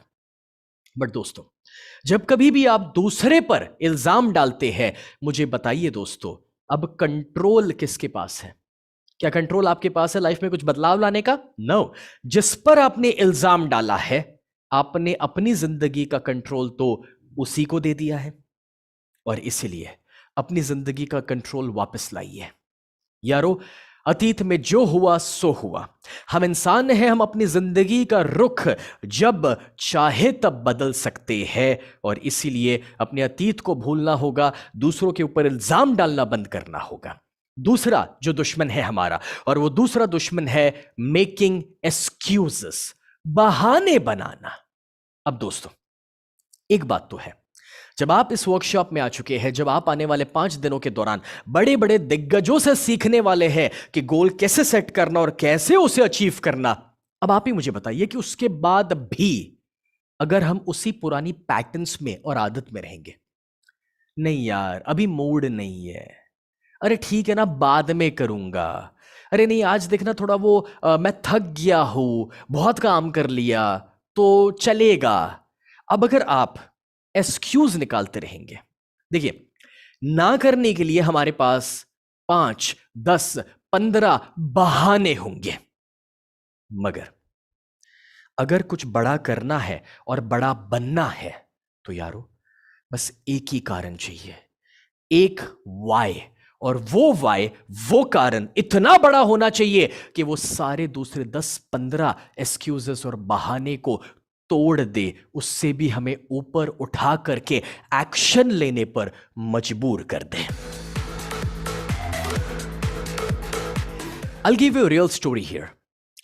बट दोस्तों जब कभी भी आप दूसरे पर इल्जाम डालते हैं, मुझे बताइए दोस्तों अब कंट्रोल किसके पास है? क्या कंट्रोल आपके पास है लाइफ में कुछ बदलाव लाने का? नो। जिस पर आपने इल्जाम डाला है, आपने अपनी जिंदगी का कंट्रोल तो उसी को दे दिया है। और इसीलिए अपनी जिंदगी का कंट्रोल वापस लाइए यारो। अतीत में जो हुआ सो हुआ। हम इंसान हैं, हम अपनी जिंदगी का रुख जब चाहे तब बदल सकते हैं, और इसीलिए अपने अतीत को भूलना होगा, दूसरों के ऊपर इल्जाम डालना बंद करना होगा। दूसरा जो दुश्मन है हमारा, और वो दूसरा दुश्मन है मेकिंग एक्सक्यूजेस, बहाने बनाना। अब दोस्तों एक बात तो है, जब आप इस वर्कशॉप में आ चुके हैं, जब आप आने वाले 5 दिनों के दौरान बड़े बड़े दिग्गजों से सीखने वाले हैं कि गोल कैसे सेट करना और कैसे उसे अचीव करना, अब आप ही मुझे बताइए कि उसके बाद भी अगर हम उसी पुरानी पैटर्न्स में और आदत में रहेंगे, नहीं यार अभी मूड नहीं है, अरे ठीक है ना बाद में करूंगा, अरे नहीं आज देखना थोड़ा वो मैं थक गया हूं, बहुत काम कर लिया तो चलेगा। अब अगर आप एक्सक्यूज निकालते रहेंगे, देखिए ना करने के लिए हमारे पास 5, 10, 15 बहाने होंगे, मगर अगर कुछ बड़ा करना है और बड़ा बनना है तो यारो बस एक ही कारण चाहिए, एक वाई, और वो वाई, वो कारण इतना बड़ा होना चाहिए कि वो सारे दूसरे 10-15 एक्सक्यूजेस और बहाने को तोड़ दे, उससे भी हमें ऊपर उठा करके एक्शन लेने पर मजबूर कर दे। I'll give you a real story here.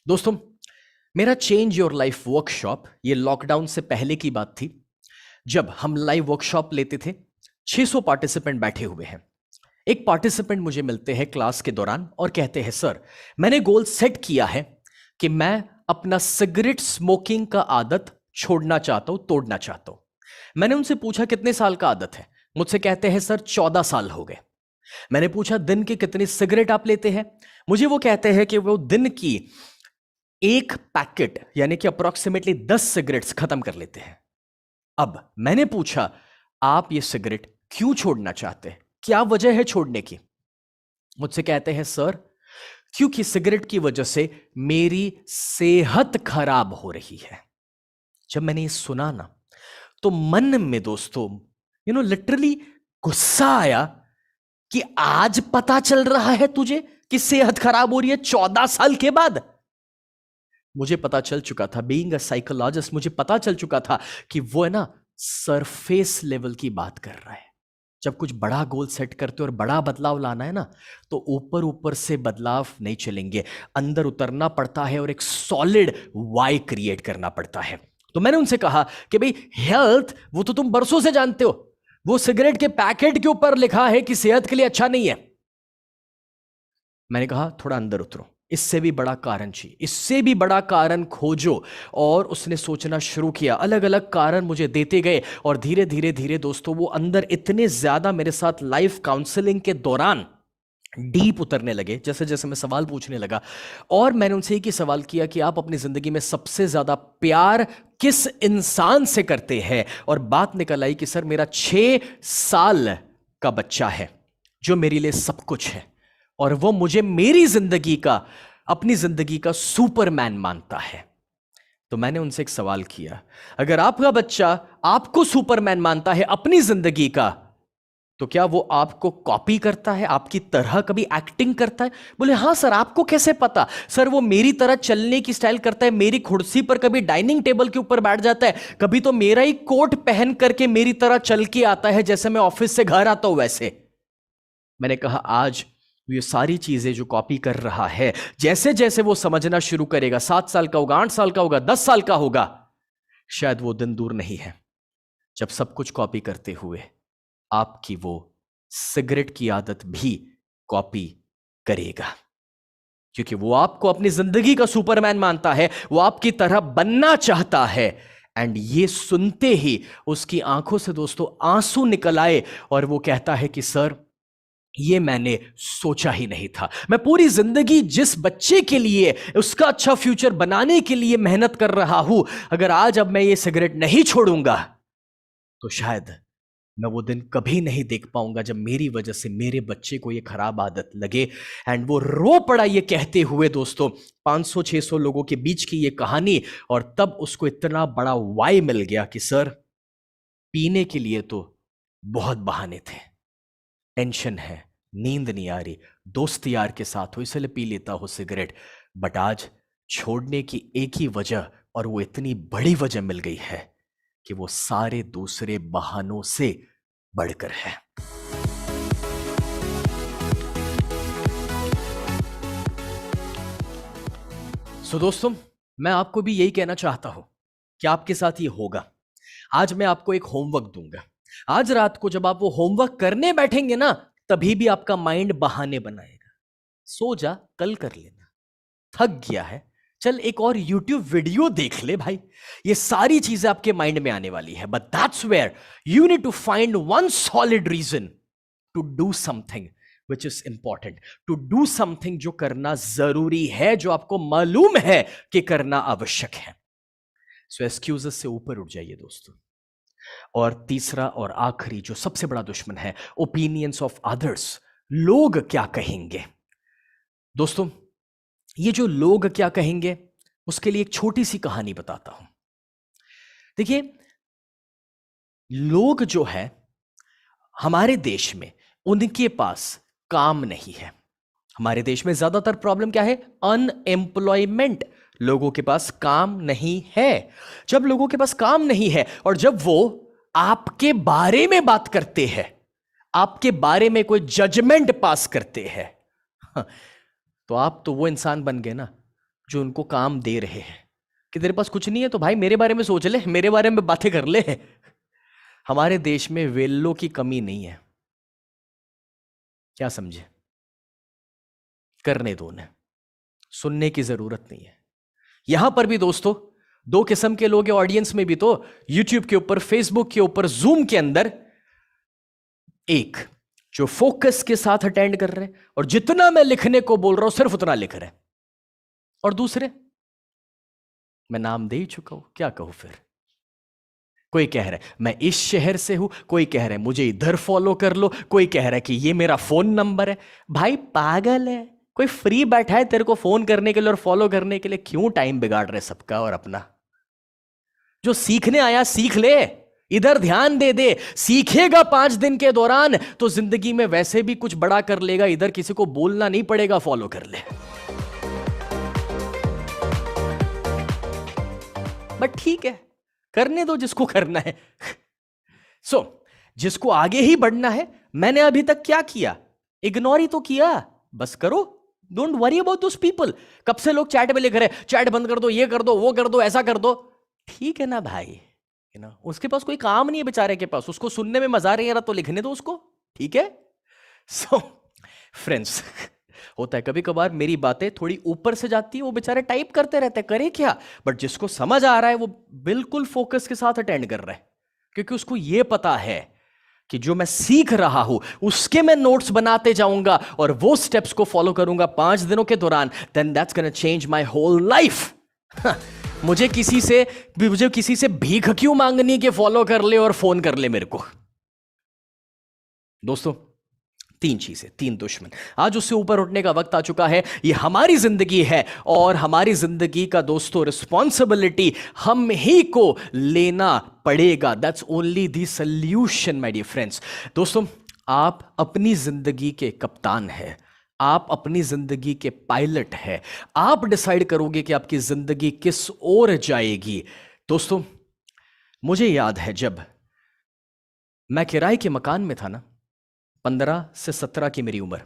दोस्तों मेरा चेंज योर लाइफ वर्कशॉप ये लॉकडाउन से पहले की बात थी, जब हम लाइव वर्कशॉप लेते थे। 600 पार्टिसिपेंट बैठे हुए हैं। एक पार्टिसिपेंट मुझे मिलते हैं क्लास के दौरान और कहते हैं सर मैंने गोल सेट किया है कि मैं अपना सिगरेट स्मोकिंग का आदत छोड़ना चाहता हूं, तोड़ना चाहता हूं। मैंने उनसे पूछा कितने साल का आदत है? मुझसे कहते हैं सर 14 साल हो गए। मैंने पूछा दिन के कितनी सिगरेट आप लेते हैं? मुझे वो कहते हैं कि वो दिन की एक पैकेट यानी कि अप्रोक्सीमेटली 10 सिगरेट्स खत्म कर लेते हैं। अब मैंने पूछा आप ये सिगरेट क्यों छोड़ना चाहते हैं, क्या वजह है छोड़ने की? मुझसे कहते हैं सर क्योंकि सिगरेट की वजह से मेरी सेहत खराब हो रही है। जब मैंने ये सुना ना, तो मन में दोस्तों लिटरली गुस्सा आया कि आज पता चल रहा है तुझे कि सेहत खराब हो रही है 14 साल के बाद। मुझे पता चल चुका था, बीइंग अ साइकोलॉजिस्ट, मुझे पता चल चुका था कि वो है ना सरफेस लेवल की बात कर रहा है। जब कुछ बड़ा गोल सेट करते हो और बड़ा बदलाव लाना है ना, तो ऊपर ऊपर से बदलाव नहीं चलेंगे, अंदर उतरना पड़ता है और एक सॉलिड वाई क्रिएट करना पड़ता है। तो मैंने उनसे कहा कि भाई हेल्थ वो तो तुम बरसों से जानते हो, वो सिगरेट के पैकेट के ऊपर लिखा है कि सेहत के लिए अच्छा नहीं है। मैंने कहा थोड़ा अंदर उतरो, इससे भी बड़ा कारण चाहिए, इससे भी बड़ा कारण खोजो। और उसने सोचना शुरू किया, अलग अलग कारण मुझे देते गए और धीरे धीरे धीरे दोस्तों वो अंदर इतने ज्यादा मेरे साथ लाइफ काउंसलिंग के दौरान डीप उतरने लगे, जैसे जैसे मैं सवाल पूछने लगा। और मैंने उनसे एक ही सवाल किया कि आप अपनी जिंदगी में सबसे ज्यादा प्यार किस इंसान से करते हैं। और बात निकल आई कि सर मेरा 6 साल का बच्चा है जो मेरे लिए सब कुछ है, और वो मुझे मेरी जिंदगी का, अपनी जिंदगी का सुपरमैन मानता है। तो मैंने उनसे एक सवाल किया, अगर आपका बच्चा आपको सुपरमैन मानता है अपनी जिंदगी का, तो क्या वो आपको कॉपी करता है, आपकी तरह कभी एक्टिंग करता है? बोले हाँ सर, आपको कैसे पता? सर वो मेरी तरह चलने की स्टाइल करता है, मेरी कुर्सी पर कभी डाइनिंग टेबल के ऊपर बैठ जाता है, कभी तो मेरा ही कोट पहन करके मेरी तरह चल के आता है, जैसे मैं ऑफिस से घर आता हूं वैसे। मैंने कहा आज ये सारी चीजें जो कॉपी कर रहा है, जैसे जैसे वो समझना शुरू करेगा, 7 साल का होगा, 8 साल का होगा, 10 साल का होगा, शायद वो दिन दूर नहीं है जब सब कुछ कॉपी करते हुए आपकी वो सिगरेट की आदत भी कॉपी करेगा। क्योंकि वो आपको अपनी जिंदगी का सुपरमैन मानता है, वो आपकी तरह बनना चाहता है। एंड ये सुनते ही उसकी आंखों से दोस्तों आंसू निकल आए और वो कहता है कि सर ये मैंने सोचा ही नहीं था। मैं पूरी जिंदगी जिस बच्चे के लिए, उसका अच्छा फ्यूचर बनाने के लिए मेहनत कर रहा हूं, अगर आज अब मैं ये सिगरेट नहीं छोड़ूंगा तो शायद मैं वो दिन कभी नहीं देख पाऊंगा जब मेरी वजह से मेरे बच्चे को ये खराब आदत लगे। एंड वो रो पड़ा ये कहते हुए दोस्तों, 500-600 लोगों के बीच की ये कहानी। और तब उसको इतना बड़ा वाई मिल गया कि सर पीने के लिए तो बहुत बहाने थे, टेंशन है, नींद नहीं आ रही, दोस्त यार के साथ हो इसलिए पी लेता हो सिगरेट, बट आज छोड़ने की एक ही वजह, और वो इतनी बड़ी वजह मिल गई है कि वो सारे दूसरे बहानों से बढ़कर है। सो दोस्तों, मैं आपको भी यही कहना चाहता हूं कि आपके साथ ये होगा। आज मैं आपको एक होमवर्क दूंगा। आज रात को जब आप वो होमवर्क करने बैठेंगे ना, तभी भी आपका माइंड बहाने बनाएगा, सो जा कल कर लेना, थक गया है, चल एक और YouTube वीडियो देख ले भाई। ये सारी चीजें आपके माइंड में आने वाली है, but that's where you need to find one solid reason to do something which is important, to do something जो करना जरूरी है, जो आपको मालूम है कि करना आवश्यक है। सो एक्सक्यूजेस से ऊपर उठ जाइए दोस्तों। और तीसरा और आखिरी जो सबसे बड़ा दुश्मन है, ओपिनियंस ऑफ अदर्स, लोग क्या कहेंगे। दोस्तों ये जो लोग क्या कहेंगे, उसके लिए एक छोटी सी कहानी बताता हूं। देखिए, लोग जो है हमारे देश में, उनके पास काम नहीं है। हमारे देश में ज्यादातर प्रॉब्लम क्या है? अनएम्प्लॉयमेंट। लोगों के पास काम नहीं है। जब लोगों के पास काम नहीं है और जब वो आपके बारे में बात करते हैं, आपके बारे में कोई जजमेंट पास करते हैं, तो आप तो वो इंसान बन गए ना जो उनको काम दे रहे हैं कि तेरे पास कुछ नहीं है तो भाई मेरे बारे में सोच ले, मेरे बारे में बातें कर ले। हमारे देश में वेल्लों की कमी नहीं है, क्या समझे? करने दो उन्हें, सुनने की जरूरत नहीं है। यहां पर भी दोस्तों दो किस्म के लोग हैं ऑडियंस में भी, तो यूट्यूब के ऊपर, फेसबुक के ऊपर, जूम के अंदर, एक जो फोकस के साथ अटेंड कर रहे हैं और जितना मैं लिखने को बोल रहा हूं सिर्फ उतना लिख रहे हैं, और दूसरे, मैं नाम दे ही चुका हूं, क्या कहूं फिर। कोई कह रहा है मैं इस शहर से हूं, कोई कह रहा है मुझे इधर फॉलो कर लो, कोई कह रहा है कि ये मेरा फोन नंबर है। भाई पागल है, कोई फ्री बैठा है तेरे को फोन करने के लिए और फॉलो करने के लिए, क्यों टाइम बिगाड़ रहे सबका और अपना? जो सीखने आया सीख ले, इधर ध्यान दे दे। सीखेगा 5 दिन के दौरान तो जिंदगी में वैसे भी कुछ बड़ा कर लेगा, इधर किसी को बोलना नहीं पड़ेगा, फॉलो कर ले। बट ठीक है, करने दो जिसको करना है। सो जिसको आगे ही बढ़ना है, मैंने अभी तक क्या किया? इग्नोर ही तो किया। बस करो, don't worry about those people. कब से लोग चैट में लिख रहे हैं चैट बंद कर दो, ये कर दो, वो कर दो, ऐसा कर दो। ठीक है ना भाई, ना उसके पास कोई काम नहीं है बेचारे के पास, उसको सुनने में मजा नहीं आ रहा तो लिखने दो उसको, ठीक है। सो फ्रेंड्स, होता है कभी कभार मेरी बातें थोड़ी ऊपर से जाती है, वो बेचारे टाइप करते रहते हैं, करे क्या। बट जिसको समझ आ रहा है वो बिल्कुल फोकस के साथ अटेंड कर रहा है, क्योंकि उसको ये पता है कि जो मैं सीख रहा हूं उसके मैं नोट्स बनाते जाऊंगा और वो स्टेप्स को फॉलो करूंगा 5 दिनों के दौरान, then that's gonna change my whole life. मुझे किसी से भीख क्यों मांगनी कि फॉलो कर ले और फोन कर ले मेरे को। दोस्तों, 3 चीजें, 3 दुश्मन, आज उससे ऊपर उठने का वक्त आ चुका है। ये हमारी जिंदगी है और हमारी जिंदगी का दोस्तों रिस्पॉन्सिबिलिटी हम ही को लेना पड़ेगा। That's only the solution my dear friends. दोस्तों, आप अपनी जिंदगी के कप्तान हैं, आप अपनी जिंदगी के पायलट हैं। आप डिसाइड करोगे कि आपकी जिंदगी किस ओर जाएगी। दोस्तों, मुझे याद है जब मैं किराए के मकान में था ना, 15 से 17 की मेरी उम्र,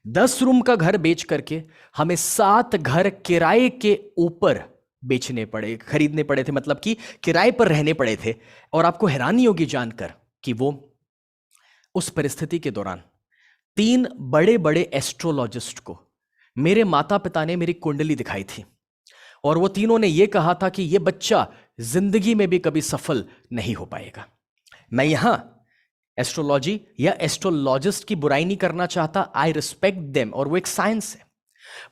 10 रूम का घर बेच करके हमें 7 घर किराए के ऊपर बेचने पड़े, खरीदने पड़े थे, मतलब कि किराए पर रहने पड़े थे। और आपको हैरानी होगी जानकर कि वो उस परिस्थिति के दौरान 3 बड़े बड़े एस्ट्रोलॉजिस्ट को मेरे माता पिता ने मेरी कुंडली दिखाई थी और वो तीनों ने यह कहा था कि यह बच्चा जिंदगी में भी कभी सफल नहीं हो पाएगा। मैं यहां एस्ट्रोलॉजी या एस्ट्रोलॉजिस्ट की बुराई नहीं करना चाहता, आई रिस्पेक्ट देम, और वो एक साइंस है।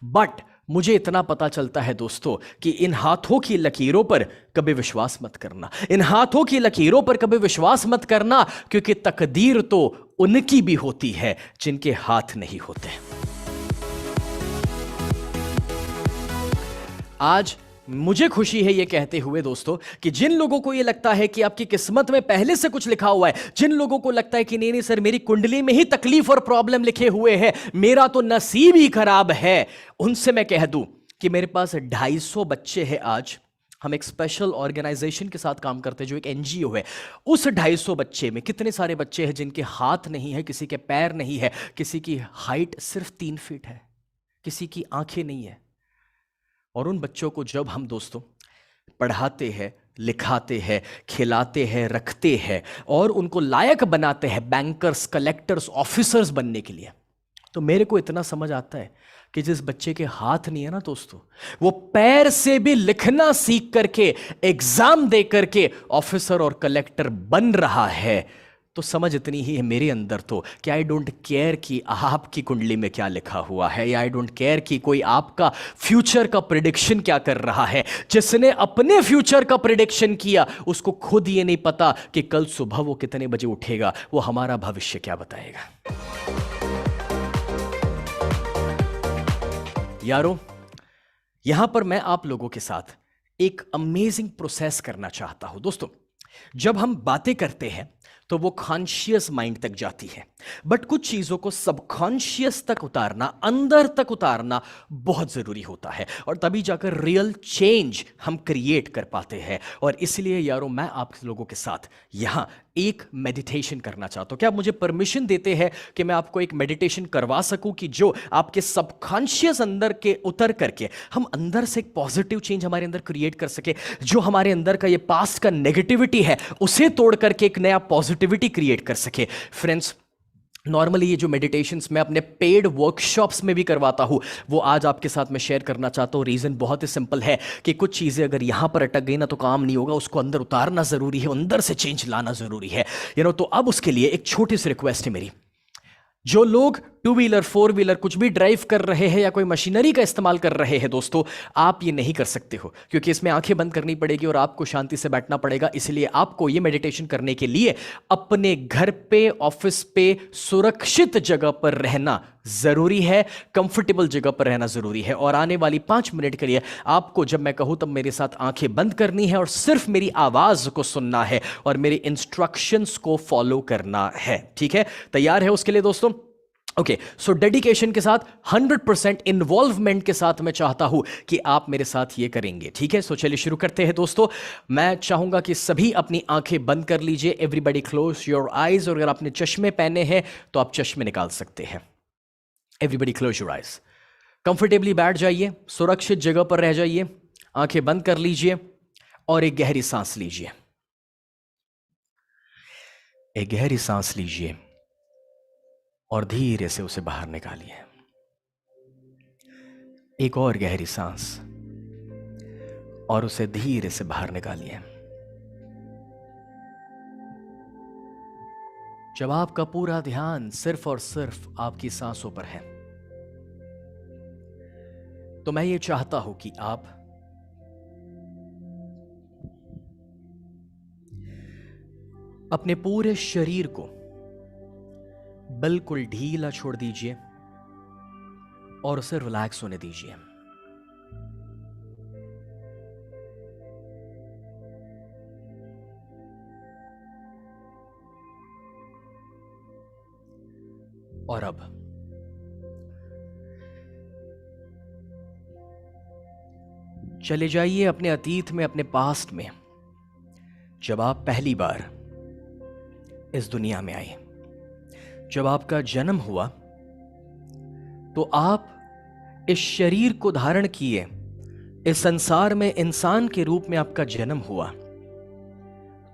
बट मुझे इतना पता चलता है दोस्तों कि इन हाथों की लकीरों पर कभी विश्वास मत करना, इन हाथों की लकीरों पर कभी विश्वास मत करना, क्योंकि तकदीर तो उनकी भी होती है जिनके हाथ नहीं होते। आज मुझे खुशी है ये कहते हुए दोस्तों कि जिन लोगों को ये लगता है कि आपकी किस्मत में पहले से कुछ लिखा हुआ है, जिन लोगों को लगता है कि नहीं नहीं सर मेरी कुंडली में ही तकलीफ और प्रॉब्लम लिखे हुए हैं, मेरा तो नसीब ही खराब है, उनसे मैं कह दूं कि मेरे पास 250 बच्चे हैं। आज हम एक स्पेशल ऑर्गेनाइजेशन के साथ काम करते हैं जो एक एनजीओ है। उस 250 बच्चे में कितने सारे बच्चे हैं जिनके हाथ नहीं है, किसी के पैर नहीं है, किसी की हाइट सिर्फ 3 फीट है, किसी की आंखें नहीं है। और उन बच्चों को जब हम दोस्तों पढ़ाते हैं, लिखाते हैं, खिलाते हैं, रखते हैं और उनको लायक बनाते हैं बैंकर्स, कलेक्टर्स, ऑफिसर्स बनने के लिए, तो मेरे को इतना समझ आता है कि जिस बच्चे के हाथ नहीं है ना दोस्तों, वो पैर से भी लिखना सीख करके, एग्जाम दे करके ऑफिसर और कलेक्टर बन रहा है, तो समझ इतनी ही है मेरे अंदर तो कि आई डोंट केयर कि आपकी कुंडली में क्या लिखा हुआ है, या आई डोंट केयर कि कोई आपका फ्यूचर का प्रिडिक्शन क्या कर रहा है। जिसने अपने फ्यूचर का प्रिडिक्शन किया उसको खुद ये नहीं पता कि कल सुबह वो कितने बजे उठेगा, वो हमारा भविष्य क्या बताएगा। यारो, यहां पर मैं आप लोगों के साथ एक अमेजिंग प्रोसेस करना चाहता हूं। दोस्तों, जब हम बातें करते हैं तो वो कॉन्शियस माइंड तक जाती है, बट कुछ चीजों को सबकॉन्शियस तक उतारना, अंदर तक उतारना बहुत जरूरी होता है, और तभी जाकर रियल चेंज हम क्रिएट कर पाते हैं। और इसलिए यारों, मैं आप लोगों के साथ यहां एक मेडिटेशन करना चाहता हूं। क्या आप मुझे परमिशन देते हैं कि मैं आपको एक मेडिटेशन करवा सकूं कि जो आपके सबकॉन्शियस अंदर के उतर करके हम अंदर से एक पॉजिटिव चेंज हमारे अंदर क्रिएट कर सके, जो हमारे अंदर का ये पास्ट का नेगेटिविटी है उसे तोड़ करके एक नया पॉजिटिविटी क्रिएट कर सके। फ्रेंड्स, नॉर्मली ये जो मेडिटेशंस मैं अपने पेड वर्कशॉप्स में भी करवाता हूं, वो आज आपके साथ मैं शेयर करना चाहता हूं। रीजन बहुत ही सिंपल है कि कुछ चीजें अगर यहां पर अटक गई ना तो काम नहीं होगा, उसको अंदर उतारना जरूरी है, अंदर से चेंज लाना जरूरी है, तो अब उसके लिए एक छोटी सी रिक्वेस्ट है मेरी। जो लोग टू व्हीलर, फोर व्हीलर कुछ भी ड्राइव कर रहे हैं या कोई मशीनरी का इस्तेमाल कर रहे हैं दोस्तों, आप ये नहीं कर सकते हो, क्योंकि इसमें आंखें बंद करनी पड़ेगी और आपको शांति से बैठना पड़ेगा। इसलिए आपको ये मेडिटेशन करने के लिए अपने घर पे, ऑफिस पे, सुरक्षित जगह पर रहना जरूरी है, कंफर्टेबल जगह पर रहना जरूरी है। और आने वाली 5 मिनट के लिए आपको जब मैं कहूं तब मेरे साथ आंखें बंद करनी है और सिर्फ मेरी आवाज को सुनना है और मेरे इंस्ट्रक्शंस को फॉलो करना है। ठीक है, तैयार है उसके लिए दोस्तों? ओके, सो डेडिकेशन के साथ, 100% इन्वॉल्वमेंट के साथ मैं चाहता हूं कि आप मेरे साथ ये करेंगे। ठीक है, सो चलिए शुरू करते हैं दोस्तों। मैं चाहूंगा कि सभी अपनी आंखें बंद कर लीजिए। एवरीबॉडी क्लोज योर आईज, और अगर आपने चश्मे पहने हैं तो आप चश्मे निकाल सकते हैं। Everybody close your eyes, comfortably बैठ जाइए, सुरक्षित जगह पर रह जाइए, आंखें बंद कर लीजिए और एक गहरी सांस लीजिए। एक गहरी सांस लीजिए और धीरे से उसे बाहर निकालिए। एक और गहरी सांस और उसे धीरे से बाहर निकालिए। जब आपका पूरा ध्यान सिर्फ और सिर्फ आपकी सांसों पर है, तो मैं ये चाहता हूं कि आप अपने पूरे शरीर को बिल्कुल ढीला छोड़ दीजिए और उसे रिलैक्स होने दीजिए। और अब चले जाइए अपने अतीत में, अपने पास्ट में, जब आप पहली बार इस दुनिया में आए। जब आपका जन्म हुआ तो आप इस शरीर को धारण किए, इस संसार में इंसान के रूप में आपका जन्म हुआ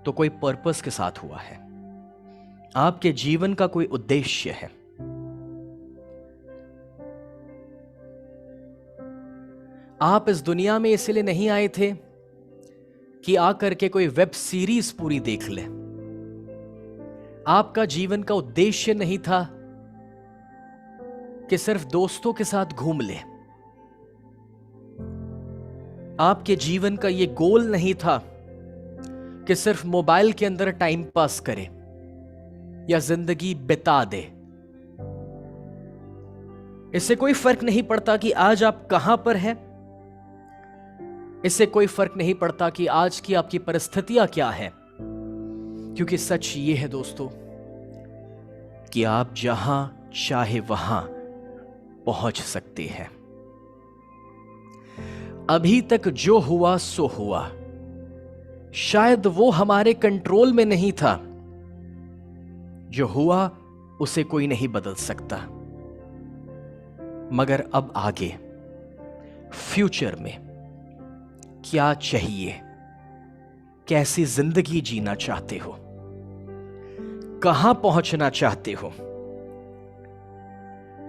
तो कोई पर्पस के साथ हुआ है। आपके जीवन का कोई उद्देश्य है। आप इस दुनिया में इसलिए नहीं आए थे कि आकर के कोई वेब सीरीज पूरी देख ले। आपका जीवन का उद्देश्य नहीं था कि सिर्फ दोस्तों के साथ घूम ले। आपके जीवन का यह गोल नहीं था कि सिर्फ मोबाइल के अंदर टाइम पास करे या जिंदगी बिता दे। इससे कोई फर्क नहीं पड़ता कि आज आप कहां पर हैं। इससे कोई फर्क नहीं पड़ता कि आज की आपकी परिस्थितियां क्या है, क्योंकि सच ये है दोस्तों कि आप जहां चाहे वहां पहुंच सकते हैं। अभी तक जो हुआ सो हुआ, शायद वो हमारे कंट्रोल में नहीं था। जो हुआ उसे कोई नहीं बदल सकता, मगर अब आगे फ्यूचर में क्या चाहिए, कैसी जिंदगी जीना चाहते हो, कहां पहुंचना चाहते हो,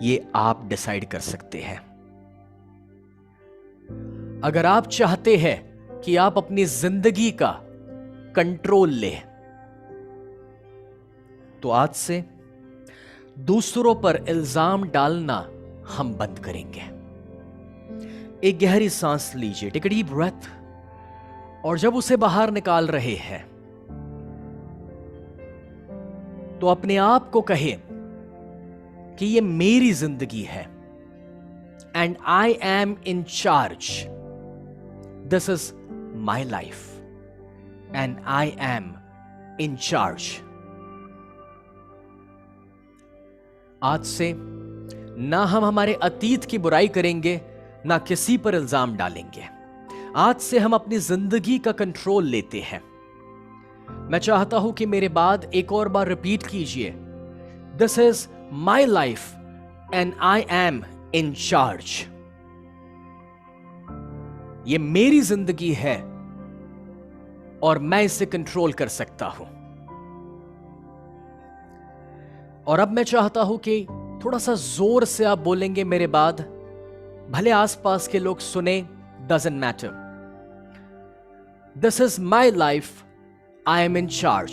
ये आप डिसाइड कर सकते हैं। अगर आप चाहते हैं कि आप अपनी जिंदगी का कंट्रोल लें, तो आज से दूसरों पर इल्जाम डालना हम बंद करेंगे। एक गहरी सांस लीजिए, टेक अ डीप ब्रेथ, और जब उसे बाहर निकाल रहे हैं तो अपने आप को कहे कि ये मेरी जिंदगी है and I am in charge. This is my life and I am in charge. आज से ना हम हमारे अतीत की बुराई करेंगे, ना किसी पर इल्जाम डालेंगे। आज से हम अपनी जिंदगी का कंट्रोल लेते हैं। मैं चाहता हूं कि मेरे बाद एक और बार रिपीट कीजिए, this is my life and I am in charge. ये मेरी जिंदगी है और मैं इसे कंट्रोल कर सकता हूं। और अब मैं चाहता हूं कि थोड़ा सा जोर से आप बोलेंगे मेरे बाद, भले आसपास के लोग सुने, doesn't matter. This is my life, I am in charge.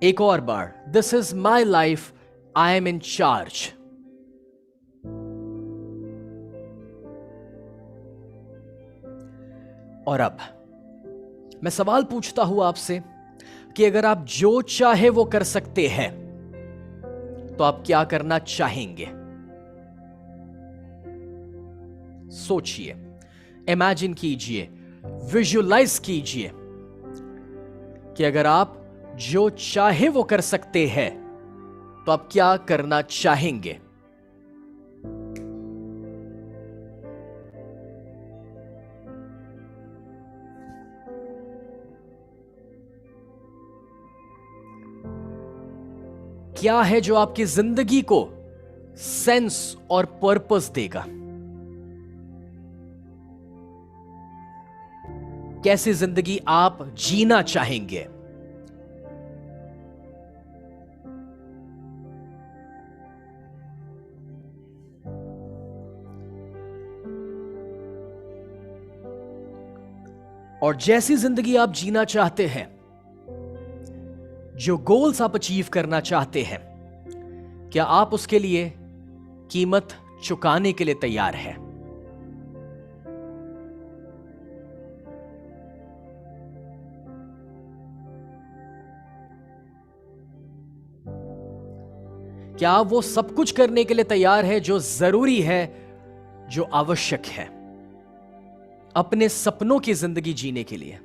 एक और बार, this is my life, I am in charge. और अब मैं सवाल पूछता हूं आपसे कि अगर आप जो चाहे वो कर सकते हैं तो आप क्या करना चाहेंगे? सोचिए, इमेजिन कीजिए, विजुअलाइज कीजिए कि अगर आप जो चाहे वो कर सकते हैं तो आप क्या करना चाहेंगे? क्या है जो आपकी जिंदगी को सेंस और पर्पस देगा? कैसी जिंदगी आप जीना चाहेंगे? और जैसी जिंदगी आप जीना चाहते हैं, जो गोल्स आप अचीव करना चाहते हैं, क्या आप उसके लिए कीमत चुकाने के लिए तैयार हैं? क्या आप वो सब कुछ करने के लिए तैयार है जो जरूरी है, जो आवश्यक है अपने सपनों की जिंदगी जीने के लिए?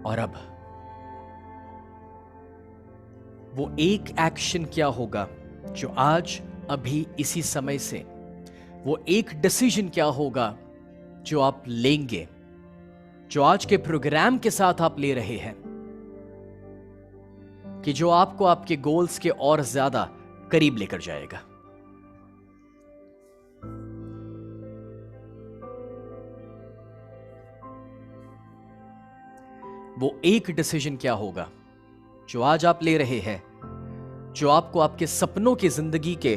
और अब वो एक एक्शन क्या होगा जो आज अभी इसी समय से, वो एक डिसीजन क्या होगा जो आप लेंगे, जो आज के प्रोग्राम के साथ आप ले रहे हैं, कि जो आपको आपके गोल्स के और ज्यादा करीब लेकर जाएगा? वो एक डिसीजन क्या होगा जो आज आप ले रहे हैं, जो आपको आपके सपनों की जिंदगी के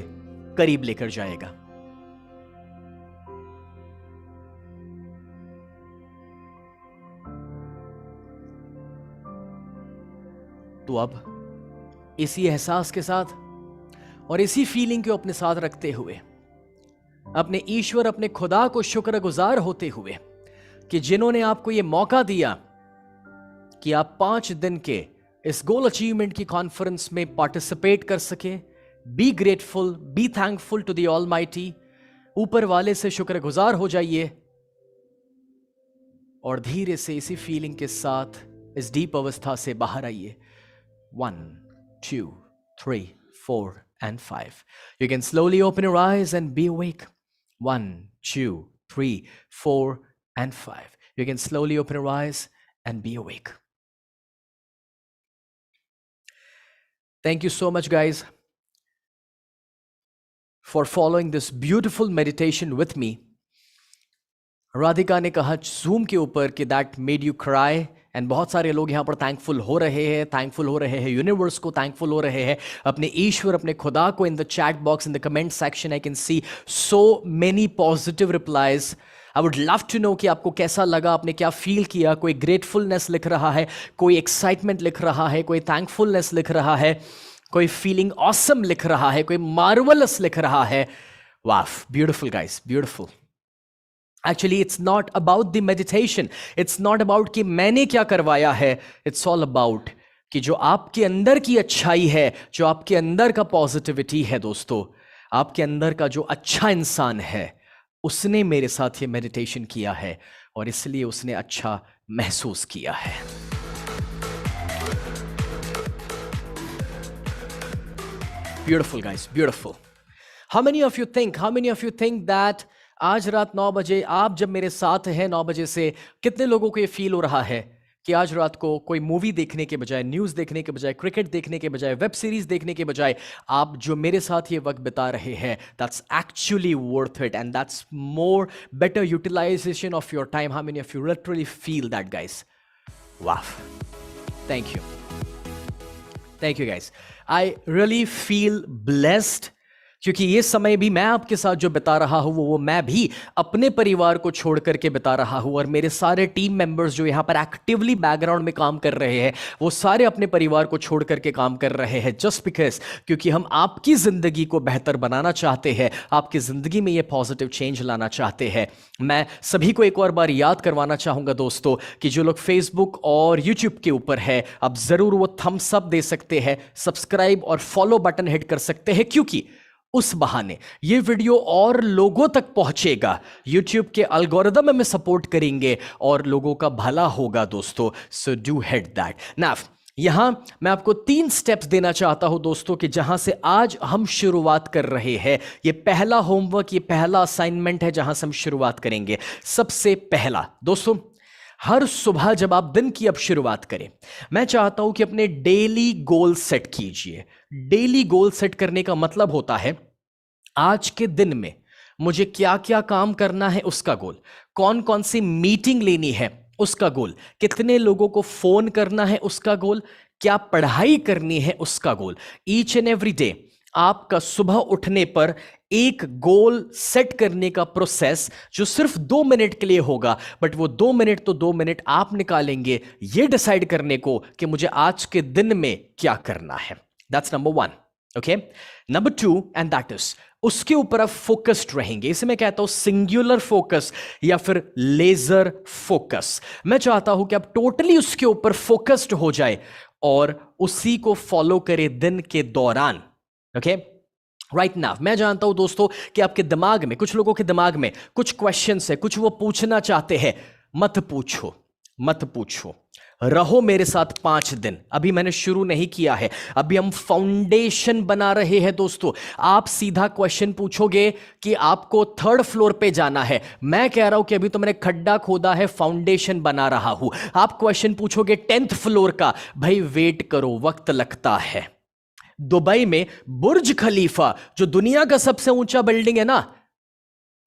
करीब लेकर जाएगा? तो अब इसी एहसास के साथ और इसी फीलिंग को अपने साथ रखते हुए, अपने ईश्वर, अपने खुदा को शुक्रगुजार होते हुए कि जिन्होंने आपको यह मौका दिया कि आप 5 दिन के इस गोल अचीवमेंट की कॉन्फ्रेंस में पार्टिसिपेट कर सके, be grateful, be thankful to the almighty. ऊपर वाले से शुक्रगुजार हो जाइए और धीरे से इसी फीलिंग के साथ इस डीप अवस्था से बाहर आइए। 1, 2, 3, 4 and 5. You can slowly open your eyes and be awake. 1, 2, 3, 4 and 5. You can slowly open your eyes and be awake. Thank you so much, guys, for following this beautiful meditation with me. Radhika ने कहा zoom के ऊपर कि that made you cry, and बहुत सारे लोग यहां पर थैंकफुल हो रहे हैं, यूनिवर्स को थैंकफुल हो रहे हैं, अपने ईश्वर, अपने खुदा को। In the chat box, in the comment section, I can see so many positive replies. I would love to know कि आपको कैसा लगा, आपने क्या फील किया। कोई ग्रेटफुलनेस लिख रहा है, कोई एक्साइटमेंट लिख रहा है, कोई थैंकफुलनेस लिख रहा है, कोई फीलिंग ऑसम लिख रहा है, कोई मार्वलस लिख रहा है। वाह, beautiful guys, beautiful. Actually, it's not about the meditation. It's not about कि मैंने क्या करवाया है. It's all about कि जो आपके अंदर की अच्छाई है, जो आपके अंदर का पॉजिटिविटी है दोस्तों, आपके अंदर का जो अच्छा इंसान है, उसने मेरे साथ ये मेडिटेशन किया है और इसलिए उसने अच्छा महसूस किया है। Beautiful guys, beautiful. How many of you think that आज रात 9 बजे आप जब मेरे साथ हैं 9 बजे से, कितने लोगों को ये फील हो रहा है कि आज रात को कोई मूवी देखने के बजाय, न्यूज़ देखने के बजाय, क्रिकेट देखने के बजाय, वेब सीरीज देखने के बजाय, आप जो मेरे साथ ये वक्त बिता रहे हैं, that's actually worth it and that's more better utilization of your time. How many of you literally feel that guys? वाह, thank you. Thank you guys. I really feel blessed, क्योंकि ये समय भी मैं आपके साथ जो बिता रहा हूँ वो मैं भी अपने परिवार को छोड़ करके बिता रहा हूँ, और मेरे सारे टीम मेंबर्स जो यहाँ पर एक्टिवली बैकग्राउंड में काम कर रहे हैं वो सारे अपने परिवार को छोड़ करके काम कर रहे हैं, जस्ट बिकॉज क्योंकि हम आपकी ज़िंदगी को बेहतर बनाना चाहते हैं, आपकी ज़िंदगी में ये पॉजिटिव चेंज लाना चाहते हैं। मैं सभी को एक और बार याद करवाना चाहूँगा दोस्तों कि जो लोग फेसबुक और यूट्यूब के ऊपर है, आप ज़रूर वो थम्स अप दे सकते हैं, सब्सक्राइब और फॉलो बटन हिट कर सकते हैं, क्योंकि उस बहाने ये वीडियो और लोगों तक पहुंचेगा, यूट्यूब के एल्गोरिदम में सपोर्ट करेंगे और लोगों का भला होगा दोस्तों। So do hit that now. यहां मैं आपको 3 स्टेप्स देना चाहता हूं दोस्तों कि जहां से आज हम शुरुआत कर रहे हैं। ये पहला होमवर्क, ये पहला असाइनमेंट है जहां से हम शुरुआत करेंगे। सबसे पहला दोस्तों, हर सुबह जब आप दिन की अब शुरुआत करें, मैं चाहता हूं कि अपने डेली गोल सेट कीजिए। डेली गोल सेट करने का मतलब होता है आज के दिन में मुझे क्या क्या काम करना है उसका गोल, कौन कौन सी मीटिंग लेनी है उसका गोल, कितने लोगों को फोन करना है उसका गोल, क्या पढ़ाई करनी है उसका गोल। ईच एंड एवरी डे आपका सुबह उठने पर एक गोल सेट करने का प्रोसेस जो सिर्फ 2 मिनट के लिए होगा, बट वो 2 मिनट तो 2 मिनट आप निकालेंगे ये डिसाइड करने को कि मुझे आज के दिन में क्या करना है। That's number 1। Okay, number 2 and that is उसके ऊपर आप फोकस्ड रहेंगे। इसे मैं कहता हूं सिंगुलर फोकस या फिर लेजर फोकस। मैं चाहता हूं कि आप टोटली उसके ऊपर फोकस्ड हो जाए और उसी को फॉलो करें दिन के दौरान। ओके, राइट नाउ मैं जानता हूं दोस्तों कि आपके दिमाग में, कुछ लोगों के दिमाग में कुछ क्वेश्चंस है, कुछ वो पूछना चाहते हैं। मत पूछो, मत पूछो, रहो मेरे साथ 5 दिन। अभी मैंने शुरू नहीं किया है, अभी हम फाउंडेशन बना रहे हैं दोस्तों। आप सीधा क्वेश्चन पूछोगे कि आपको 3rd फ्लोर पे जाना है, मैं कह रहा हूं कि अभी तो मैंने खड्डा खोदा है, फाउंडेशन बना रहा हूं। आप क्वेश्चन पूछोगे 10th फ्लोर का, भाई वेट करो, वक्त लगता है। दुबई में बुर्ज खलीफा जो दुनिया का सबसे ऊंचा बिल्डिंग है ना,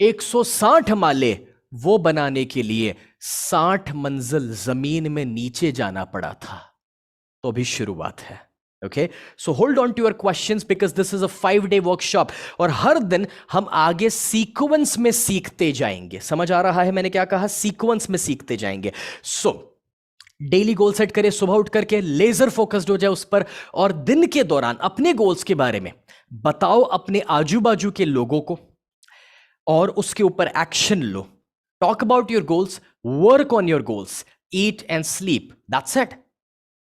160 माले, वो बनाने के लिए 60 मंजिल जमीन में नीचे जाना पड़ा था। तो अभी शुरुआत है। Okay, so hold on to your questions because this is a 5-day workshop और हर दिन हम आगे सीक्वेंस में सीखते जाएंगे। समझ आ रहा है मैंने क्या कहा? सीक्वेंस में सीखते जाएंगे। सो डेली गोल सेट करें, सुबह उठ करके लेजर फोकस्ड हो जाए उस पर, और दिन के दौरान अपने गोल्स के बारे में बताओ अपने आजू बाजू के लोगों को और उसके ऊपर action low. Talk about your goals, work on your goals, eat and sleep, that's it.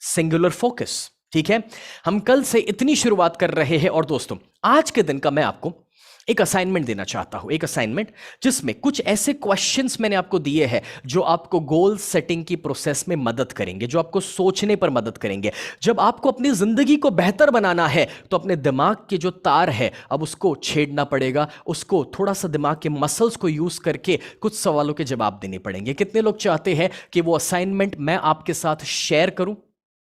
Singular focus, ठीक है। हम कल से इतनी शुरुआत कर रहे हैं और दोस्तों आज के दिन का मैं आपको एक असाइनमेंट देना चाहता हूं, एक असाइनमेंट जिसमें कुछ ऐसे क्वेश्चंस मैंने आपको दिए हैं जो आपको गोल सेटिंग की प्रोसेस में मदद करेंगे, जो आपको सोचने पर मदद करेंगे। जब आपको अपनी जिंदगी को बेहतर बनाना है तो अपने दिमाग के जो तार है अब उसको छेड़ना पड़ेगा, उसको थोड़ा सा दिमाग के मसल्स को यूज करके कुछ सवालों के जवाब देने पड़ेंगे। कितने लोग चाहते हैं कि वो असाइनमेंट मैं आपके साथ शेयर करूं?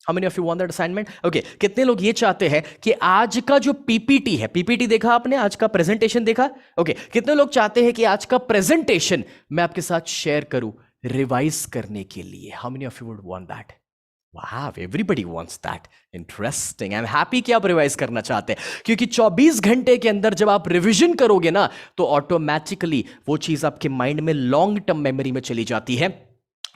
How many of you want that assignment? Okay, कितने लोग ये चाहते हैं कि आज का जो पीपीटी है, पीपीटी देखा आपने, आज का प्रेजेंटेशन देखा? ओके, कितने लोग चाहते हैं कि आज का प्रेजेंटेशन मैं आपके साथ शेयर करूं रिवाइज करने के लिए? How many of you would want that? Wow, everybody wants that. Interesting. I'm happy कि आप रिवाइज करना चाहते हैं, क्योंकि 24 घंटे के अंदर जब आप रिवीजन करोगे ना तो ऑटोमेटिकली वो चीज आपके माइंड में लॉन्ग टर्म मेमोरी में चली जाती है।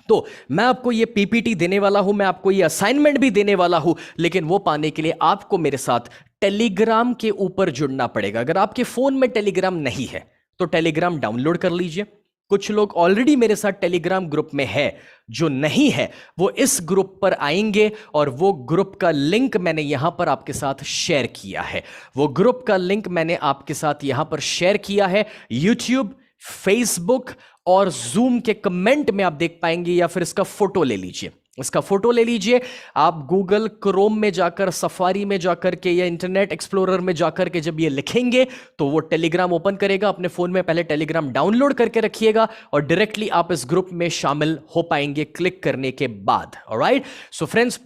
तो मैं आपको ये पीपीटी देने वाला हूं, मैं आपको ये असाइनमेंट भी देने वाला हूं, लेकिन वो पाने के लिए आपको मेरे साथ टेलीग्राम के ऊपर जुड़ना पड़ेगा। अगर आपके फोन में टेलीग्राम नहीं है तो टेलीग्राम डाउनलोड कर लीजिए। कुछ लोग ऑलरेडी मेरे साथ टेलीग्राम ग्रुप में है, जो नहीं है वो इस ग्रुप पर आएंगे और वो ग्रुप का लिंक मैंने यहां पर आपके साथ शेयर किया है। वो ग्रुप का लिंक मैंने आपके साथ यहां पर शेयर किया है। यूट्यूब, फेसबुक और जूम के कमेंट में आप देख पाएंगे, या फिर इसका फोटो ले लीजिए, इसका फोटो ले लीजिए। आप गूगल क्रोम में जाकर, सफारी में जाकर के या इंटरनेट एक्सप्लोरर में जाकर के जब ये लिखेंगे तो वो टेलीग्राम ओपन करेगा। अपने फोन में पहले टेलीग्राम डाउनलोड करके रखिएगा और डायरेक्टली आप इस ग्रुप में शामिल हो पाएंगे क्लिक करने के बाद। ऑलराइट, सो फ्रेंड्स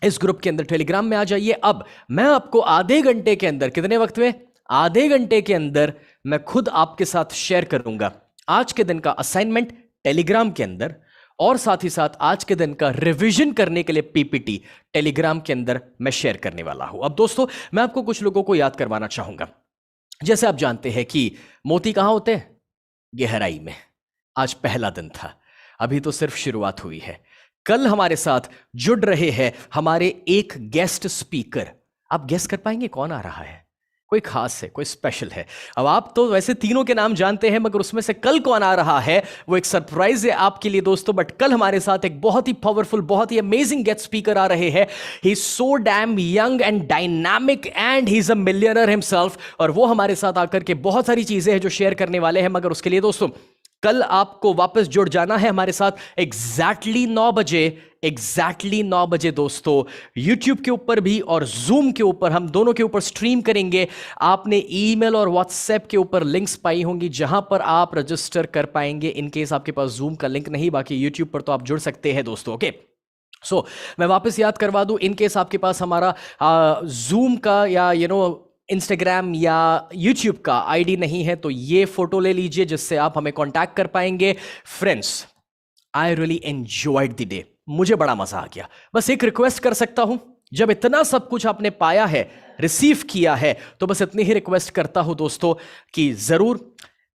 इस ग्रुप के अंदर टेलीग्राम में आ जाइए। अब मैं आपको आधे घंटे के अंदर, कितने वक्त में? आधे घंटे के अंदर मैं खुद आपके साथ शेयर करूंगा आज के दिन का असाइनमेंट टेलीग्राम के अंदर, और साथ ही साथ आज के दिन का रिवीजन करने के लिए पीपीटी टेलीग्राम के अंदर मैं शेयर करने वाला हूं। अब दोस्तों, मैं आपको कुछ लोगों को याद करवाना चाहूंगा। जैसे आप जानते हैं कि मोती कहां होते हैं? गहराई में। आज पहला दिन था, अभी तो सिर्फ शुरुआत हुई है। कल हमारे साथ जुड़ रहे हैं हमारे एक गेस्ट स्पीकर। आप गेस कर पाएंगे कौन आ रहा है? कोई खास है, कोई स्पेशल है। अब आप तो वैसे तीनों के नाम जानते हैं, मगर उसमें से कल कौन आ रहा है वो एक सरप्राइज है आपके लिए दोस्तों। बट कल हमारे साथ एक बहुत ही पावरफुल, बहुत ही अमेजिंग गेस्ट स्पीकर आ रहे हैं। He is so damn young and dynamic and he is a millionaire himself. और वो हमारे साथ आकर के बहुत सारी चीजें हैं जो शेयर करने वाले हैं। मगर उसके लिए दोस्तों, कल आपको वापस जुड़ जाना है हमारे साथ एग्जैक्टली 9 बजे। एग्जैक्टली 9 बजे दोस्तों, YouTube के ऊपर भी और Zoom के ऊपर, हम दोनों के ऊपर स्ट्रीम करेंगे। आपने ईमेल और WhatsApp के ऊपर लिंक्स पाई होंगी जहां पर आप रजिस्टर कर पाएंगे। इन केस आपके पास Zoom का लिंक नहीं, बाकी YouTube पर तो आप जुड़ सकते हैं दोस्तों। ओके, सो मैं वापस याद करवा दूं, इन केस आपके पास हमारा Zoom का या इंस्टाग्राम या यूट्यूब का आईडी नहीं है तो ये फोटो ले लीजिए जिससे आप हमें कांटेक्ट कर पाएंगे। Friends, I really enjoyed the day, मुझे बड़ा मजा आ गया। बस एक रिक्वेस्ट कर सकता हूं, जब इतना सब कुछ आपने पाया है, रिसीव किया है, तो बस इतनी ही रिक्वेस्ट करता हूं दोस्तों कि जरूर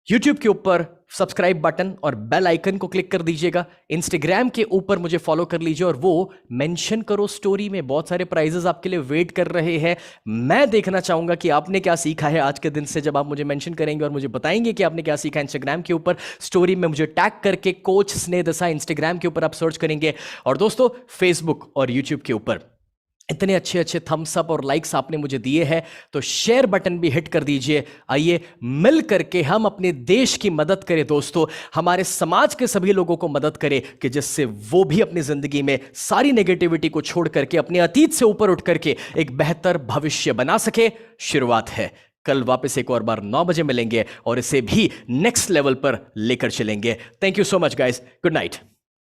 यूट्यूब के ऊपर सब्सक्राइब बटन और बेल आइकन को क्लिक कर दीजिएगा। इंस्टाग्राम के ऊपर मुझे फॉलो कर लीजिए और वो मेंशन करो स्टोरी में। बहुत सारे प्राइजेस आपके लिए वेट कर रहे हैं। मैं देखना चाहूंगा कि आपने क्या सीखा है आज के दिन से, जब आप मुझे मेंशन करेंगे और मुझे बताएंगे कि आपने क्या सीखा। इंस्टाग्राम के ऊपर स्टोरी में मुझे टैग करके कोच स्नेह देसाई इंस्टाग्राम के ऊपर आप सर्च करेंगे। और दोस्तों, फेसबुक और यूट्यूब के ऊपर इतने अच्छे अच्छे थम्स अप और लाइक्स आपने मुझे दिए हैं, तो शेयर बटन भी हिट कर दीजिए। आइए मिल करके हम अपने देश की मदद करें दोस्तों, हमारे समाज के सभी लोगों को मदद करें कि जिससे वो भी अपनी जिंदगी में सारी नेगेटिविटी को छोड़ करके अपने अतीत से ऊपर उठ करके एक बेहतर भविष्य बना सके। शुरुआत है, कल वापस एक और बार 9 बजे मिलेंगे और इसे भी नेक्स्ट लेवल पर लेकर चलेंगे। Thank you so much guys, good night.